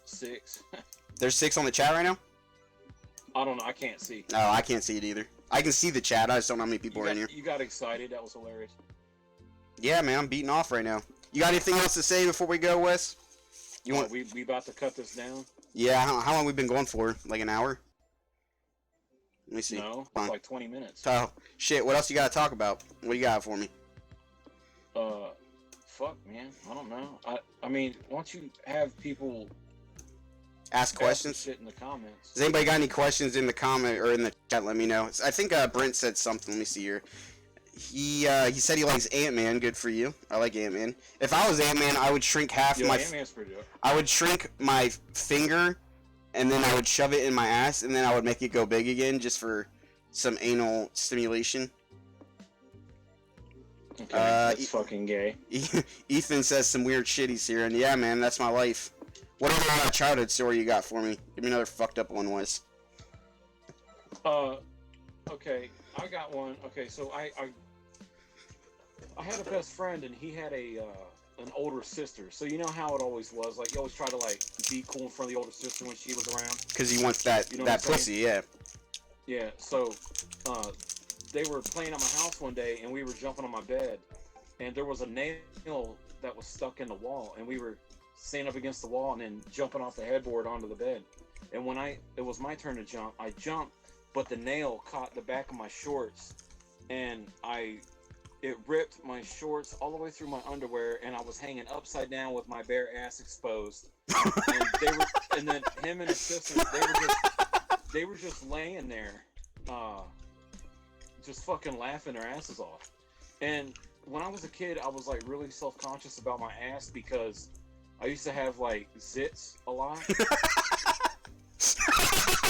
S2: 6.
S1: There's 6 on the chat right now?
S2: I don't know. I can't see.
S1: No, I can't see it either. I can see the chat. I just don't know how many people are in here.
S2: You got excited. That was hilarious.
S1: Yeah, man. I'm beating off right now. You got anything else to say before we go, Wes? You want?
S2: We about to cut this down?
S1: Yeah. How long we been going for? Like an hour? Let me see.
S2: No, it's like 20 minutes.
S1: Oh, shit. What else you got to talk about? What do you got for me?
S2: Fuck, man. I don't know. I mean, why don't you have people
S1: ask questions?
S2: Shit in the comments.
S1: Does anybody got any questions in the comment or in the chat? Let me know. I think Brent said something. Let me see here. He said he likes Ant-Man. Good for you. I like Ant-Man. If I was Ant-Man, I would shrink half my.
S2: Ant-Man's pretty good.
S1: I would shrink my finger, and then I would shove it in my ass, and then I would make it go big again, just for some anal stimulation.
S2: Okay, that's fucking gay.
S1: Ethan says some weird shit he's here, and yeah, man, that's my life. What other childhood story you got for me? Give me another fucked up one, was.
S2: Okay, I got one. Okay, so I had a best friend, and he had an older sister. So you know how it always was. Like, you always try to like be cool in front of the older sister when she was around.
S1: Because he wants that that pussy, yeah.
S2: Yeah. So, they were playing at my house one day, and we were jumping on my bed, and there was a nail that was stuck in the wall, and we were standing up against the wall and then jumping off the headboard onto the bed. And when it was my turn to jump, I jumped, but the nail caught the back of my shorts, and it ripped my shorts all the way through my underwear, and I was hanging upside down with my bare ass exposed. And then him and his sister, they were just laying there, just fucking laughing their asses off. And when I was a kid, I was like really self-conscious about my ass because I used to have like zits a lot. You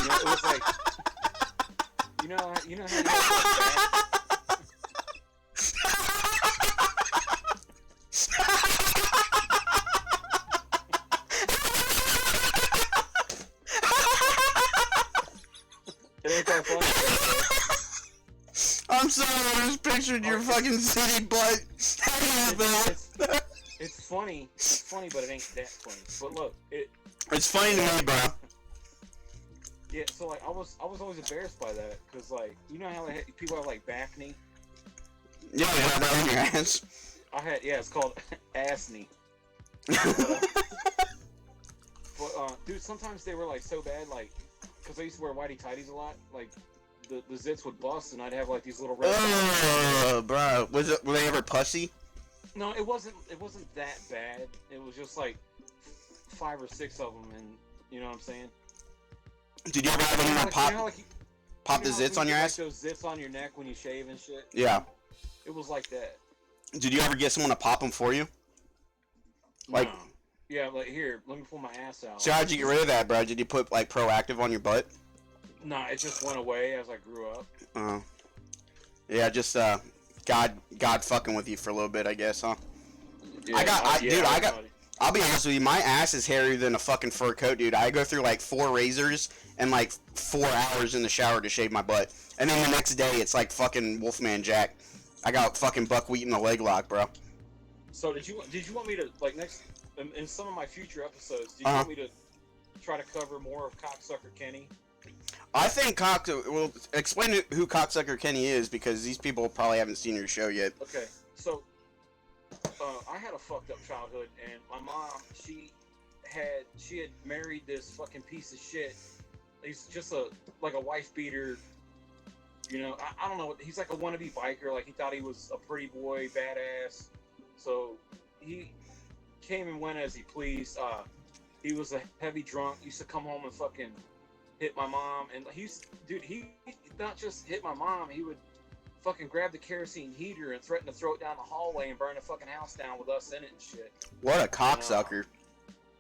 S2: know, it was like, you know how you have like it ain't that funny.
S1: I'm sorry, I just pictured your fucking city butt.
S2: It's funny. It's funny, but it ain't that funny. But look,
S1: it's funny to me, bro.
S2: Yeah, so like I was always embarrassed by that because like you know how people have like back knee.
S1: Yeah, you have that on your ass.
S2: It's called ass knee. But dude, sometimes they were like so bad, like because I used to wear whitey tighties a lot, like the zits would bust and I'd have like these little red.
S1: Bro, were they ever pussy?
S2: No, it wasn't that bad. It was just like 5 or 6 of them, and you know what I'm saying.
S1: Did you ever have anyone pop the zits on your ass?
S2: Like those zits on your neck when you shave and shit.
S1: Yeah.
S2: It was like that.
S1: Did you ever get someone to pop them for you? Like.
S2: No. Yeah, like here, let me pull my ass out.
S1: So how'd you get rid of that, bro? Did you put like Proactive on your butt?
S2: Nah, it just went away as I grew up.
S1: Oh. Yeah, just God fucking with you for a little bit, I guess, huh?
S2: Yeah,
S1: I'll be honest with you, my ass is hairier than a fucking fur coat, dude. I go through like 4 razors and like 4 hours in the shower to shave my butt. And then the next day, it's like fucking Wolfman Jack. I got fucking buckwheat in the leg lock, bro.
S2: So did you want me to, like, in some of my future episodes, did you want me to try to cover more of Cocksucker Kenny?
S1: I think well, explain who Cocksucker Kenny is, because these people probably haven't seen your show yet.
S2: Okay, so I had a fucked up childhood, and my mom, she had married this fucking piece of shit. He's just a wife beater. You know, I don't know. He's like a wannabe biker. Like, he thought he was a pretty boy, badass. So he came and went as he pleased. He was a heavy drunk. Used to come home and fucking hit my mom. And he not just hit my mom. He would fucking grab the kerosene heater and threaten to throw it down the hallway and burn the fucking house down with us in it and shit.
S1: What a cocksucker.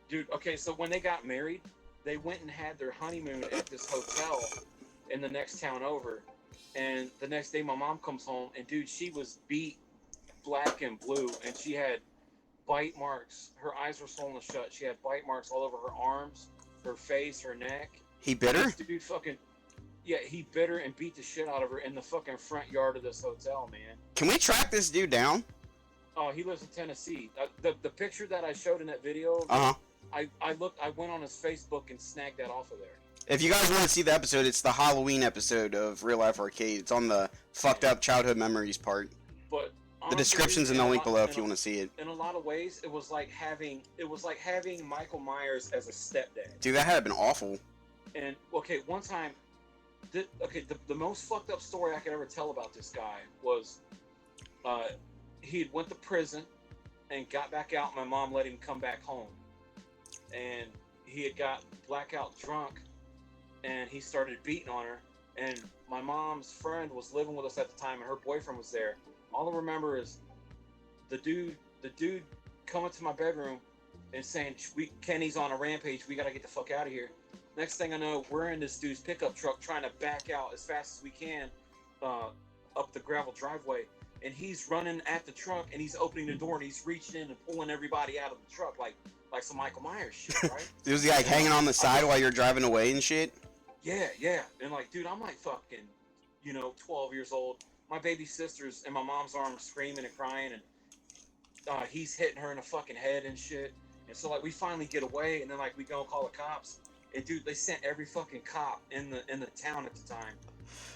S2: Dude, okay, so when they got married, they went and had their honeymoon at this hotel in the next town over. And the next day my mom comes home, and dude, she was beat black and blue, and she had bite marks. Her eyes were swollen shut. She had bite marks all over her arms, her face, her neck.
S1: He bit her?
S2: Dude, he bit her and beat the shit out of her in the fucking front yard of this hotel, man.
S1: Can we track this dude down?
S2: Oh, he lives in Tennessee. The picture that I showed in that video, I went on his Facebook and snagged that off of there.
S1: If you guys want to see the episode, it's the Halloween episode of Real Life Arcade. It's on the fucked up childhood memories part.
S2: But honestly,
S1: the description's in the link below if you want to see it.
S2: In a lot of ways, it was like having Michael Myers as a stepdad.
S1: Dude, that had been awful.
S2: And okay, one time, the most fucked up story I could ever tell about this guy was, he went to prison and got back out. And my mom let him come back home, and he had got blackout drunk, and he started beating on her. And my mom's friend was living with us at the time, and her boyfriend was there. All I remember is the dude coming to my bedroom and saying, Kenny's on a rampage, we gotta get the fuck out of here. Next thing I know, we're in this dude's pickup truck trying to back out as fast as we can up the gravel driveway. And he's running at the truck, and he's opening the door, and he's reaching in and pulling everybody out of the truck, like like some Michael Myers shit, right?
S1: It was like hanging on the side while you're driving away and shit.
S2: Yeah, and like, dude, I'm like fucking, 12 years old. My baby sister's in my mom's arms, screaming and crying, and he's hitting her in the fucking head and shit. And so like we finally get away, and then like we go and call the cops. And dude, they sent every fucking cop in the town at the time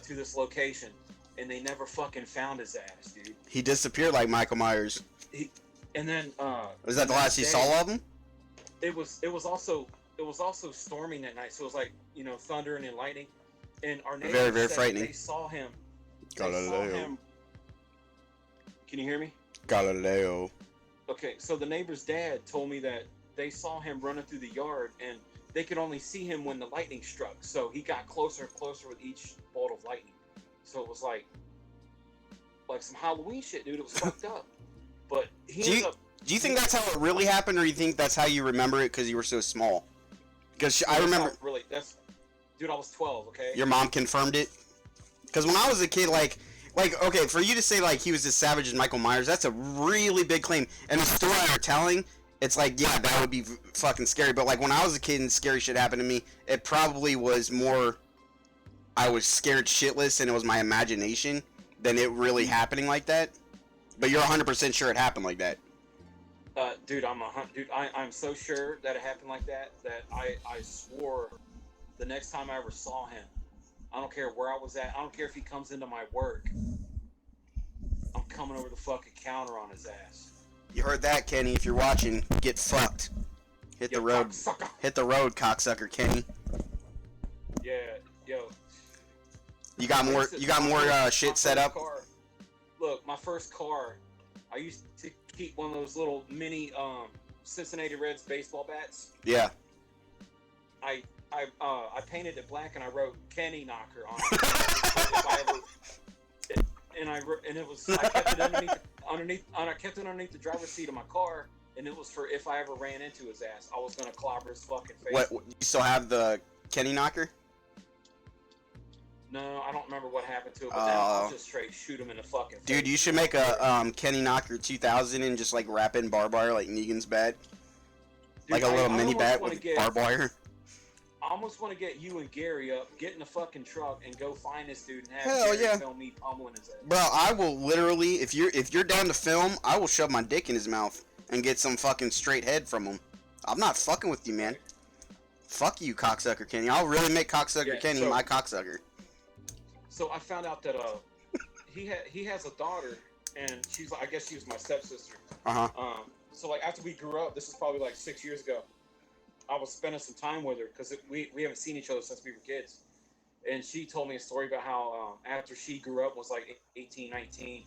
S2: to this location, and they never fucking found his ass, dude.
S1: He disappeared like Michael Myers.
S2: And then
S1: was that the last you saw of him?
S2: It was also storming that night, so it was like thundering and lightning. And our neighbors
S1: very, very
S2: said
S1: frightening.
S2: They saw him.
S1: Galileo.
S2: Can you hear me?
S1: Galileo.
S2: Okay, so the neighbor's dad told me that they saw him running through the yard, and they could only see him when the lightning struck. So he got closer and closer with each bolt of lightning. So it was like some Halloween shit, dude. It was fucked up. But
S1: Do you think that's how it really happened, or you think that's how you remember it because you were so small? Because I remember.
S2: Really, dude. I was 12. Okay.
S1: Your mom confirmed it. Because when I was a kid, like, okay, for you to say like he was as savage as Michael Myers, that's a really big claim. And the story you're telling, it's like, yeah, that would be fucking scary. But like when I was a kid and scary shit happened to me, it probably was more. I was scared shitless, and it was my imagination than it really happening like that. But you're 100% sure it happened like that.
S2: Dude, I'm so sure that it happened like that I swore the next time I ever saw him, I don't care where I was at, I don't care if he comes into my work, I'm coming over the fucking counter on his ass.
S1: You heard that, Kenny? If you're watching, get fucked. Hit the road.
S2: Cocksucker.
S1: Hit the road, cocksucker, Kenny.
S2: Yeah, yo.
S1: You got more shit set up?
S2: Look, my first car, I used to keep one of those little mini Cincinnati Reds baseball bats.
S1: Yeah.
S2: I painted it black and I wrote Kenny Knocker on it. I kept it underneath the driver's seat of my car, and it was for if I ever ran into his ass, I was gonna clobber his fucking face.
S1: What? You still have the Kenny Knocker?
S2: No, I don't remember what happened to it, but now I'll just straight shoot him in the fucking face.
S1: Dude, you should make a Kenny Knocker 2000 and just like wrap in barbed wire like Negan's bat. Dude, like a little mini bat with barbed wire.
S2: I almost want to get you and Gary up, get in the fucking truck, and go find this dude and have Gary film me pummeling his ass.
S1: Bro, I will literally, if you're down to film, I will shove my dick in his mouth and get some fucking straight head from him. I'm not fucking with you, man. Fuck you, cocksucker Kenny. I'll really make cocksucker Kenny my cocksucker.
S2: So I found out that he has a daughter, and she's I guess she was my stepsister. So like after we grew up, this is probably like 6 years ago, I was spending some time with her because we haven't seen each other since we were kids. And she told me a story about how after she grew up, was like 18, 19,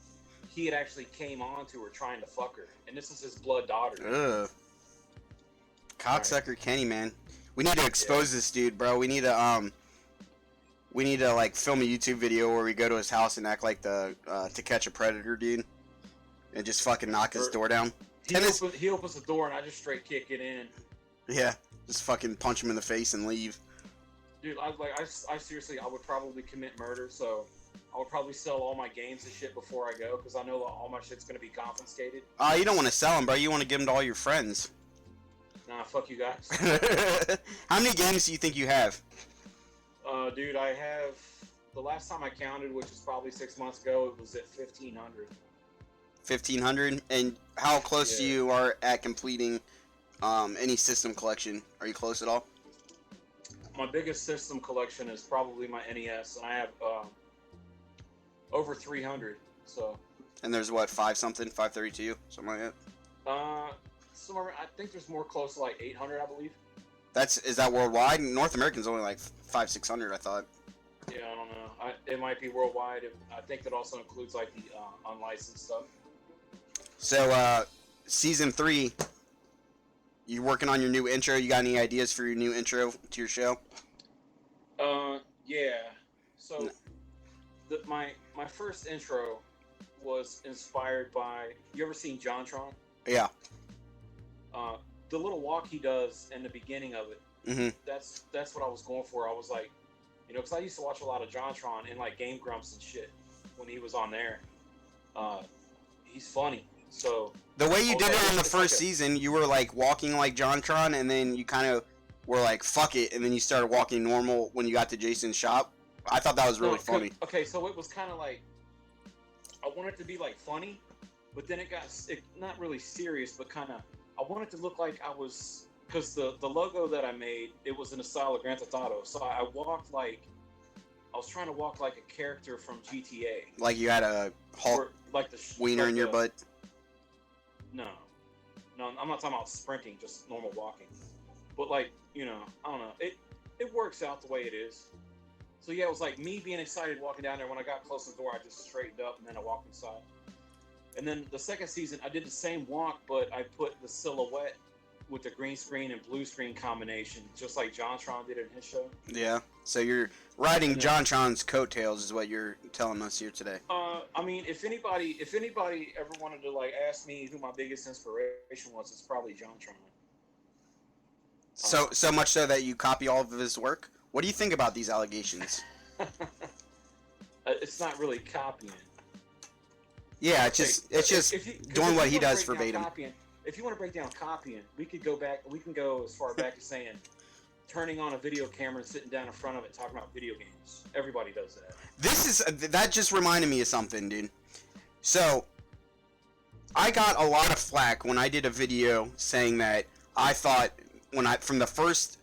S2: he had actually came on to her trying to fuck her. And this is his blood daughter.
S1: Ugh. Cocksucker Kenny, man. We need to expose this dude, bro. We need to like film a YouTube video where we go to his house and act like the To Catch a Predator dude. And just fucking knock his door down.
S2: He opens the door and I just straight kick it in.
S1: Yeah. Just fucking punch him in the face and leave.
S2: Dude, I seriously, I would probably commit murder, so I would probably sell all my games and shit before I go, because I know that all my shit's going to be confiscated.
S1: You don't want to sell them, bro. You want to give them to all your friends.
S2: Nah, fuck you guys.
S1: How many games do you think you have?
S2: Dude, I have, the last time I counted, which was probably 6 months ago, it was at 1,500.
S1: 1,500? And how close to you are at completing any system collection? Are you close at all?
S2: My biggest system collection is probably my NES, and I have over 300. So. And
S1: there's what, 532, something like that.
S2: Somewhere I think there's more close to like 800, I believe.
S1: Is that worldwide? North American's only like 500-600, I thought.
S2: Yeah, I don't know. It might be worldwide. I think that also includes like the unlicensed stuff.
S1: So, season 3. You working on your new intro? You got any ideas for your new intro to your show?
S2: Yeah. So, my first intro was inspired by. You ever seen JonTron?
S1: Yeah.
S2: The little walk he does in the beginning of it.
S1: Mm-hmm.
S2: That's what I was going for. I was like, because I used to watch a lot of JonTron and like Game Grumps and shit when he was on there. He's funny. So
S1: the way you
S2: I was
S1: did
S2: like,
S1: it in the
S2: it's like
S1: first season, you were like walking like JonTron, and then you kind of were like, "Fuck it," and then you started walking normal when you got to Jason's shop. I thought that was really funny.
S2: Okay, so it was kind of like I wanted to be like funny, but then it got not really serious, but kind of I wanted to look like I was because the logo that I made, it was in the style of Grand Theft Auto, so I walked like I was trying to walk like a character from GTA,
S1: Like you had a Hulk
S2: or like the
S1: wiener in your butt.
S2: No, I'm not talking about sprinting, just normal walking. But like, you know, I don't know. It works out the way it is. So yeah, it was like me being excited walking down there. When I got close to the door, I just straightened up and then I walked inside. And then the second season, I did the same walk, but I put the silhouette with the green screen and blue screen combination, just like JonTron did in his show.
S1: Yeah. So you're riding JonTron's coattails, is what you're telling us here today.
S2: I mean, if anybody ever wanted to like ask me who my biggest inspiration was, it's probably JonTron.
S1: So much so that you copy all of his work. What do you think about these allegations?
S2: It's not really copying.
S1: Yeah, it's just doing what he does verbatim.
S2: If you want to break down copying, we can go as far back as saying turning on a video camera and sitting down in front of it talking about video games. Everybody does that.
S1: That just reminded me of something, dude. So I got a lot of flack when I did a video saying that I thought from the first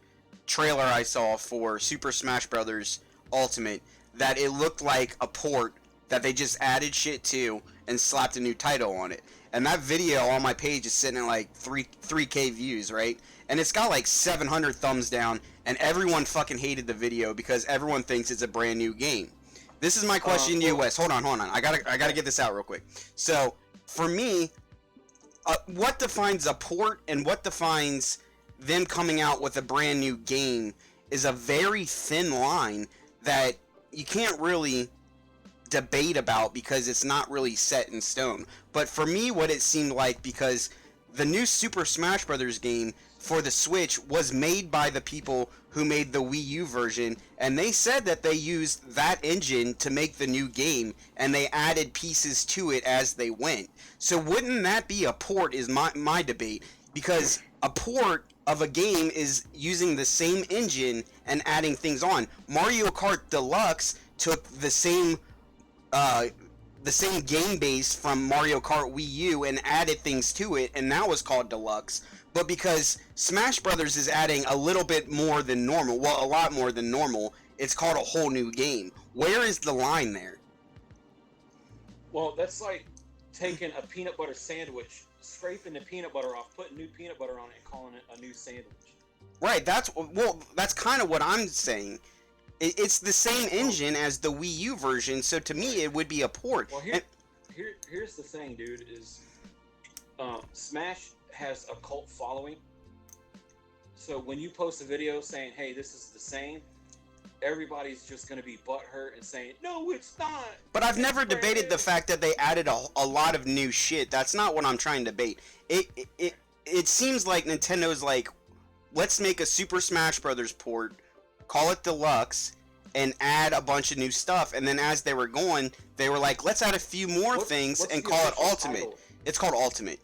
S1: trailer I saw for Super Smash Bros. Ultimate that it looked like a port that they just added shit to and slapped a new title on it. And that video on my page is sitting at like 3K views, right? And it's got like 700 thumbs down, and everyone fucking hated the video because everyone thinks it's a brand new game. This is my question to you, Wes. Hold on. I gotta get this out real quick. So, for me, what defines a port and what defines them coming out with a brand new game is a very thin line that you can't really debate about because it's not really set in stone. But for me, what it seemed like, because the new Super Smash Bros. Game for the Switch was made by the people who made the Wii U version, and they said that they used that engine to make the new game, and they added pieces to it as they went. So wouldn't that be a port, is my debate, because a port of a game is using the same engine and adding things on. Mario Kart Deluxe took the same game base from Mario Kart Wii U and added things to it, and that was called Deluxe. But because Smash Brothers is adding a little bit more than normal, well, a lot more than normal, it's called a whole new game. Where is the line there?
S2: Well, that's like taking a peanut butter sandwich, scraping the peanut butter off, putting new peanut butter on it, and calling it a new sandwich.
S1: Right, that's kind of what I'm saying. It's the same engine as the Wii U version, so to me it would be a port.
S2: Well, here's the thing, dude, is Smash has a cult following. So when you post a video saying, hey, this is the same, everybody's just going to be butthurt and saying, no, it's not.
S1: But I've never debated the fact that they added a lot of new shit. That's not what I'm trying to debate. It seems like Nintendo's like, let's make a Super Smash Bros. Port, call it Deluxe, and add a bunch of new stuff. And then as they were going, they were like, let's add a few more things and call it Ultimate. Title? It's called Ultimate.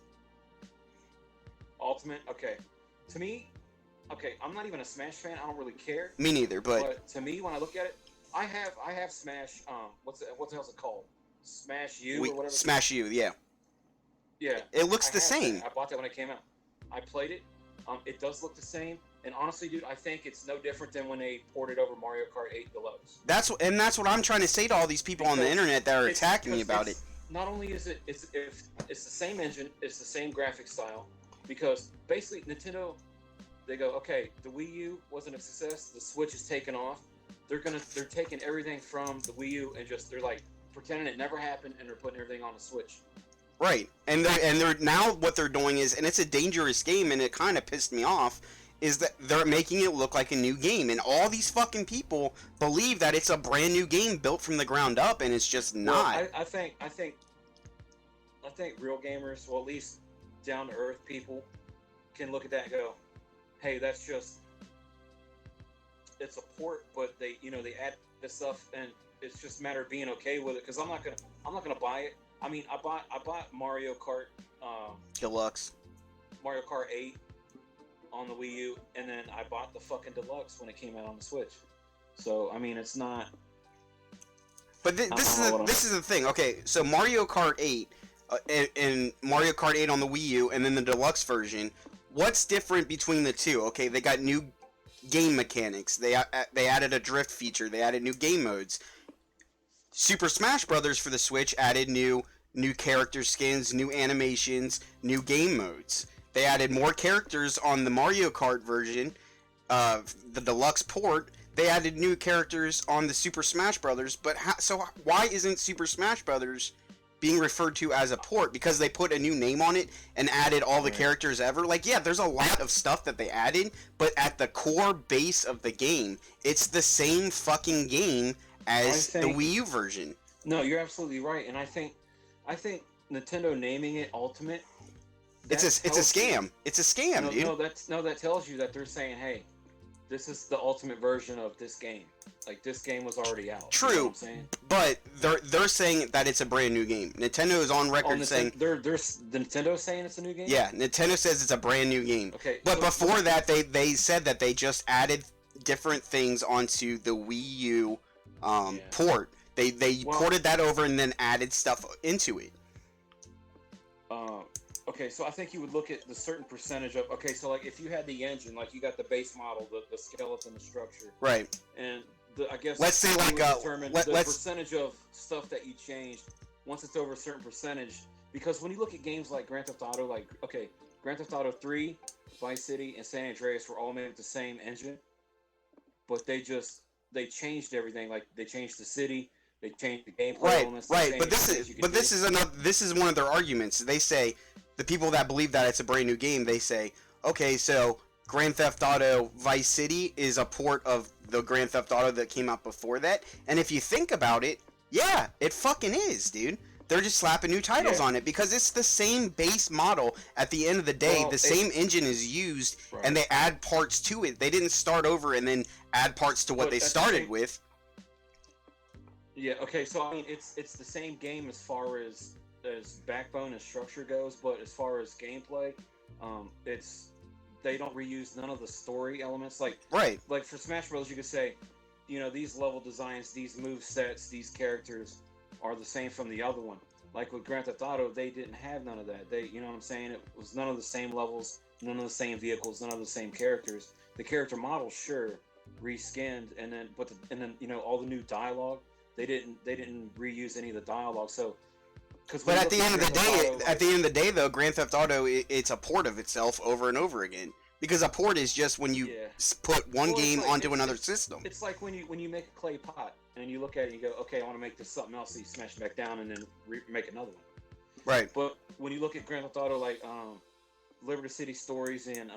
S2: Ultimate? Okay. To me, okay, I'm not even a Smash fan. I don't really care.
S1: Me neither, but
S2: to me, when I look at it, I have Smash. What the hell's it called? Smash U or whatever.
S1: Smash U, yeah.
S2: Yeah.
S1: It looks the same.
S2: I bought that when it came out. I played it. It does look the same. And honestly, dude, I think it's no different than when they ported over Mario Kart 8 Deluxe. That's
S1: what I'm trying to say to all these people on the internet that are attacking me about it.
S2: Not only is it's the same engine, it's the same graphic style, because basically Nintendo, they go, okay, the Wii U wasn't a success, the Switch is taken off. They're taking everything from the Wii U and they're like pretending it never happened, and they're putting everything on the Switch.
S1: Right, and they're now what they're doing is, and it's a dangerous game, and it kind of pissed me off, is that they're making it look like a new game, and all these fucking people believe that it's a brand new game built from the ground up, and it's just not.
S2: Well, I think real gamers, well, at least down to earth people, can look at that and go, hey, it's a port, but they add this stuff, and it's just a matter of being okay with it. Because I'm not gonna buy it I mean, I bought
S1: Deluxe.
S2: Mario Kart 8 on the Wii U, and then I bought the fucking Deluxe when it came out on the Switch. So I mean, it's not.
S1: But this is the thing. Okay, so Mario Kart 8 and Mario Kart 8 on the Wii U, and then the Deluxe version. What's different between the two? Okay, they got new game mechanics. They added a drift feature. They added new game modes. Super Smash Brothers for the Switch added new character skins, new animations, new game modes. They added more characters on the Mario Kart version, the deluxe port. They added new characters on the Super Smash Brothers, but so why isn't Super Smash Brothers being referred to as a port? Because they put a new name on it and added all the characters ever. Like, yeah, there's a lot of stuff that they added, but at the core base of the game, it's the same fucking game as the Wii U version.
S2: No, you're absolutely right, and I think Nintendo naming it Ultimate.
S1: It's a scam. It's a scam, dude.
S2: That tells you that they're saying, hey, this is the ultimate version of this game. Like, this game was already out.
S1: True,
S2: you know what I'm saying?
S1: But they're saying that it's a brand new game. Nintendo is on record saying
S2: they're Nintendo saying it's a new game.
S1: Yeah, Nintendo says it's a brand new game.
S2: Okay,
S1: but before that, they said that they just added different things onto the Wii U port. They ported that over and then added stuff into it.
S2: Okay, so I think you would look at the certain percentage of. Okay, so like if you had the engine, like you got the base model, the skeleton, the structure,
S1: right?
S2: And I guess
S1: let's say like
S2: determine the percentage of stuff that you changed once it's over a certain percentage. Because when you look at games like Grand Theft Auto, like Grand Theft Auto 3, Vice City, and San Andreas were all made with the same engine, but they changed everything. Like they changed the city, they changed the gameplay elements.
S1: Right. But this is one of their arguments. They say. The people that believe that it's a brand new game, they say, okay, so Grand Theft Auto Vice City is a port of the Grand Theft Auto that came out before that. And if you think about it, yeah, it fucking is, dude. They're just slapping new titles on it because it's the same base model at the end of the day. The same engine is used, and they add parts to it. They didn't start over and then add parts to what they started with.
S2: Yeah, okay, so I mean, it's the same game as far as backbone and structure goes, but as far as gameplay, they don't reuse none of the story elements. Like for Smash Bros, you could say, these level designs, these move sets, these characters are the same from the other one. Like with Grand Theft Auto, they didn't have none of that. You know what I'm saying? It was none of the same levels, none of the same vehicles, none of the same characters. The character models, sure, reskinned, and then all the new dialogue. They didn't reuse any of the dialogue. So.
S1: But at the end of the day, though, Grand Theft Auto, it's a port of itself over and over again. Because a port is just when you put one game onto another system.
S2: It's like when you make a clay pot and you look at it and you go, okay, I want to make this something else, so you smash it back down and then make another one.
S1: Right.
S2: But when you look at Grand Theft Auto, like Liberty City Stories and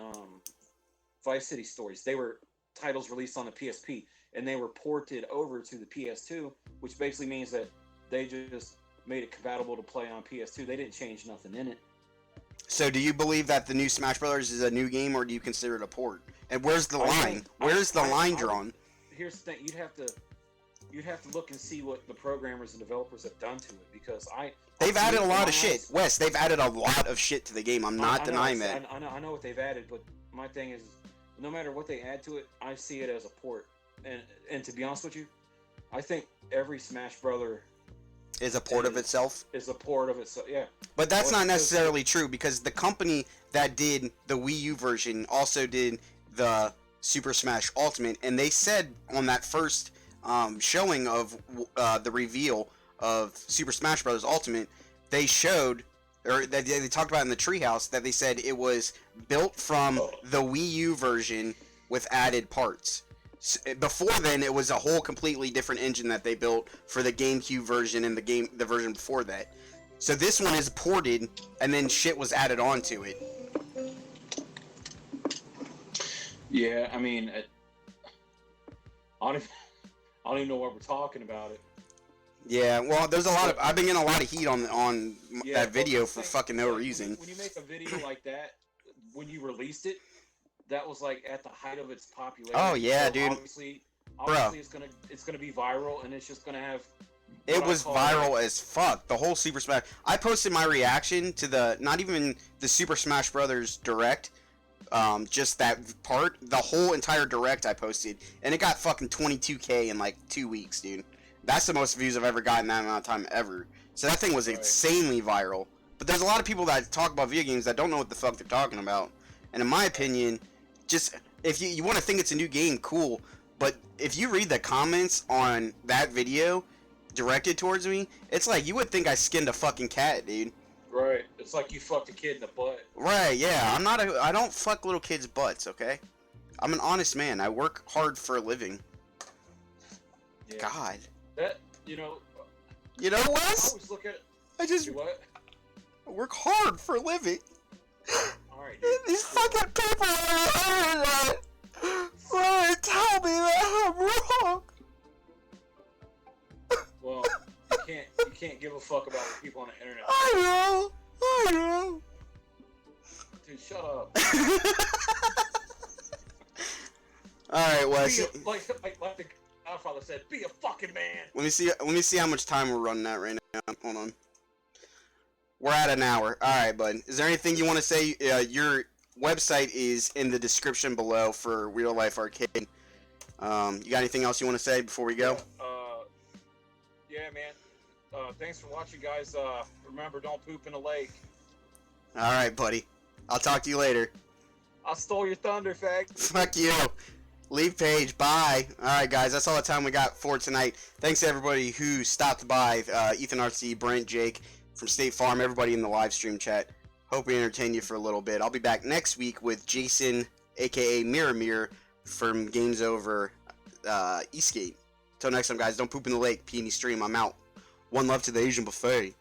S2: Vice City Stories, they were titles released on the PSP and they were ported over to the PS2, which basically means that they just made it compatible to play on PS2. They didn't change nothing in it.
S1: So do you believe that the new Smash Brothers is a new game, or do you consider it a port? And where's the line? Where's the line drawn?
S2: Here's the thing: you'd have to look and see what the programmers and developers have done to it, because
S1: they've added a lot of shit. Wes, they've added a lot of shit to the game. I'm not denying that.
S2: I know what they've added, but my thing is, no matter what they add to it, I see it as a port. And to be honest with you, I think every Smash Brother
S1: is a port of itself.
S2: Is a port of itself, yeah.
S1: But that's not necessarily true, because the company that did the Wii U version also did the Super Smash Ultimate, and they said on that first showing of the reveal of Super Smash Bros. Ultimate, they showed, or they talked about in the treehouse, that they said it was built from the Wii U version with added parts. Before then, it was a whole completely different engine that they built for the GameCube version and the version before that. So this one is ported, and then shit was added onto it.
S2: Yeah, I mean, I don't even know why we're talking about it.
S1: Yeah, well, there's a lot of. I've been getting a lot of heat on that video for fucking no reason.
S2: When you make a video like that, when you released it, that was like at the height of its popularity.
S1: Oh yeah,
S2: so
S1: dude.
S2: Obviously, it's gonna be viral, and it's just gonna have
S1: It was viral as fuck. The whole Super Smash. I posted my reaction to the, not even the Super Smash Brothers Direct, just that part. The whole entire Direct I posted, and it got fucking 22K in like 2 weeks, dude. That's the most views I've ever gotten that amount of time ever. So that thing was insanely viral. But there's a lot of people that talk about video games that don't know what the fuck they're talking about. And in my opinion, just if you want to think it's a new game, cool. But if you read the comments on that video directed towards me, it's like you would think I skinned a fucking cat, dude.
S2: Right. It's like you fucked a kid in the butt.
S1: Right, yeah. I don't fuck little kids' butts, okay? I'm an honest man. I work hard for a living.
S2: Yeah.
S1: God.
S2: That, you know.
S1: You know, Wes?
S2: I always look at.
S1: I
S2: what?
S1: work hard for a living.
S2: Alright,
S1: These fucking people on the internet trying to tell me that I'm wrong.
S2: Well, you can't give a fuck about what people on the internet.
S1: I know.
S2: Dude, shut up.
S1: Alright, Wes.
S2: Like the Godfather said, be a fucking man.
S1: Let me see how much time we're running at right now. Hold on. We're at an hour. Alright, bud. Is there anything you want to say? Your website is in the description below for Real Life Arcade. You got anything else you want to say before we go?
S2: Yeah, man. Thanks for watching, guys. Remember, don't poop in a lake.
S1: Alright, buddy. I'll talk to you later.
S2: I stole your thunder, fag.
S1: Fuck you. Leave page. Bye. Alright, guys. That's all the time we got for tonight. Thanks to everybody who stopped by. Ethan RC, Brent, Jake from State Farm, everybody in the live stream chat. Hope we entertain you for a little bit. I'll be back next week with Jason, a.k.a. Mirror from Games Over Eastgate. Till next time, guys. Don't poop in the lake. PND stream. I'm out. One love to the Asian buffet.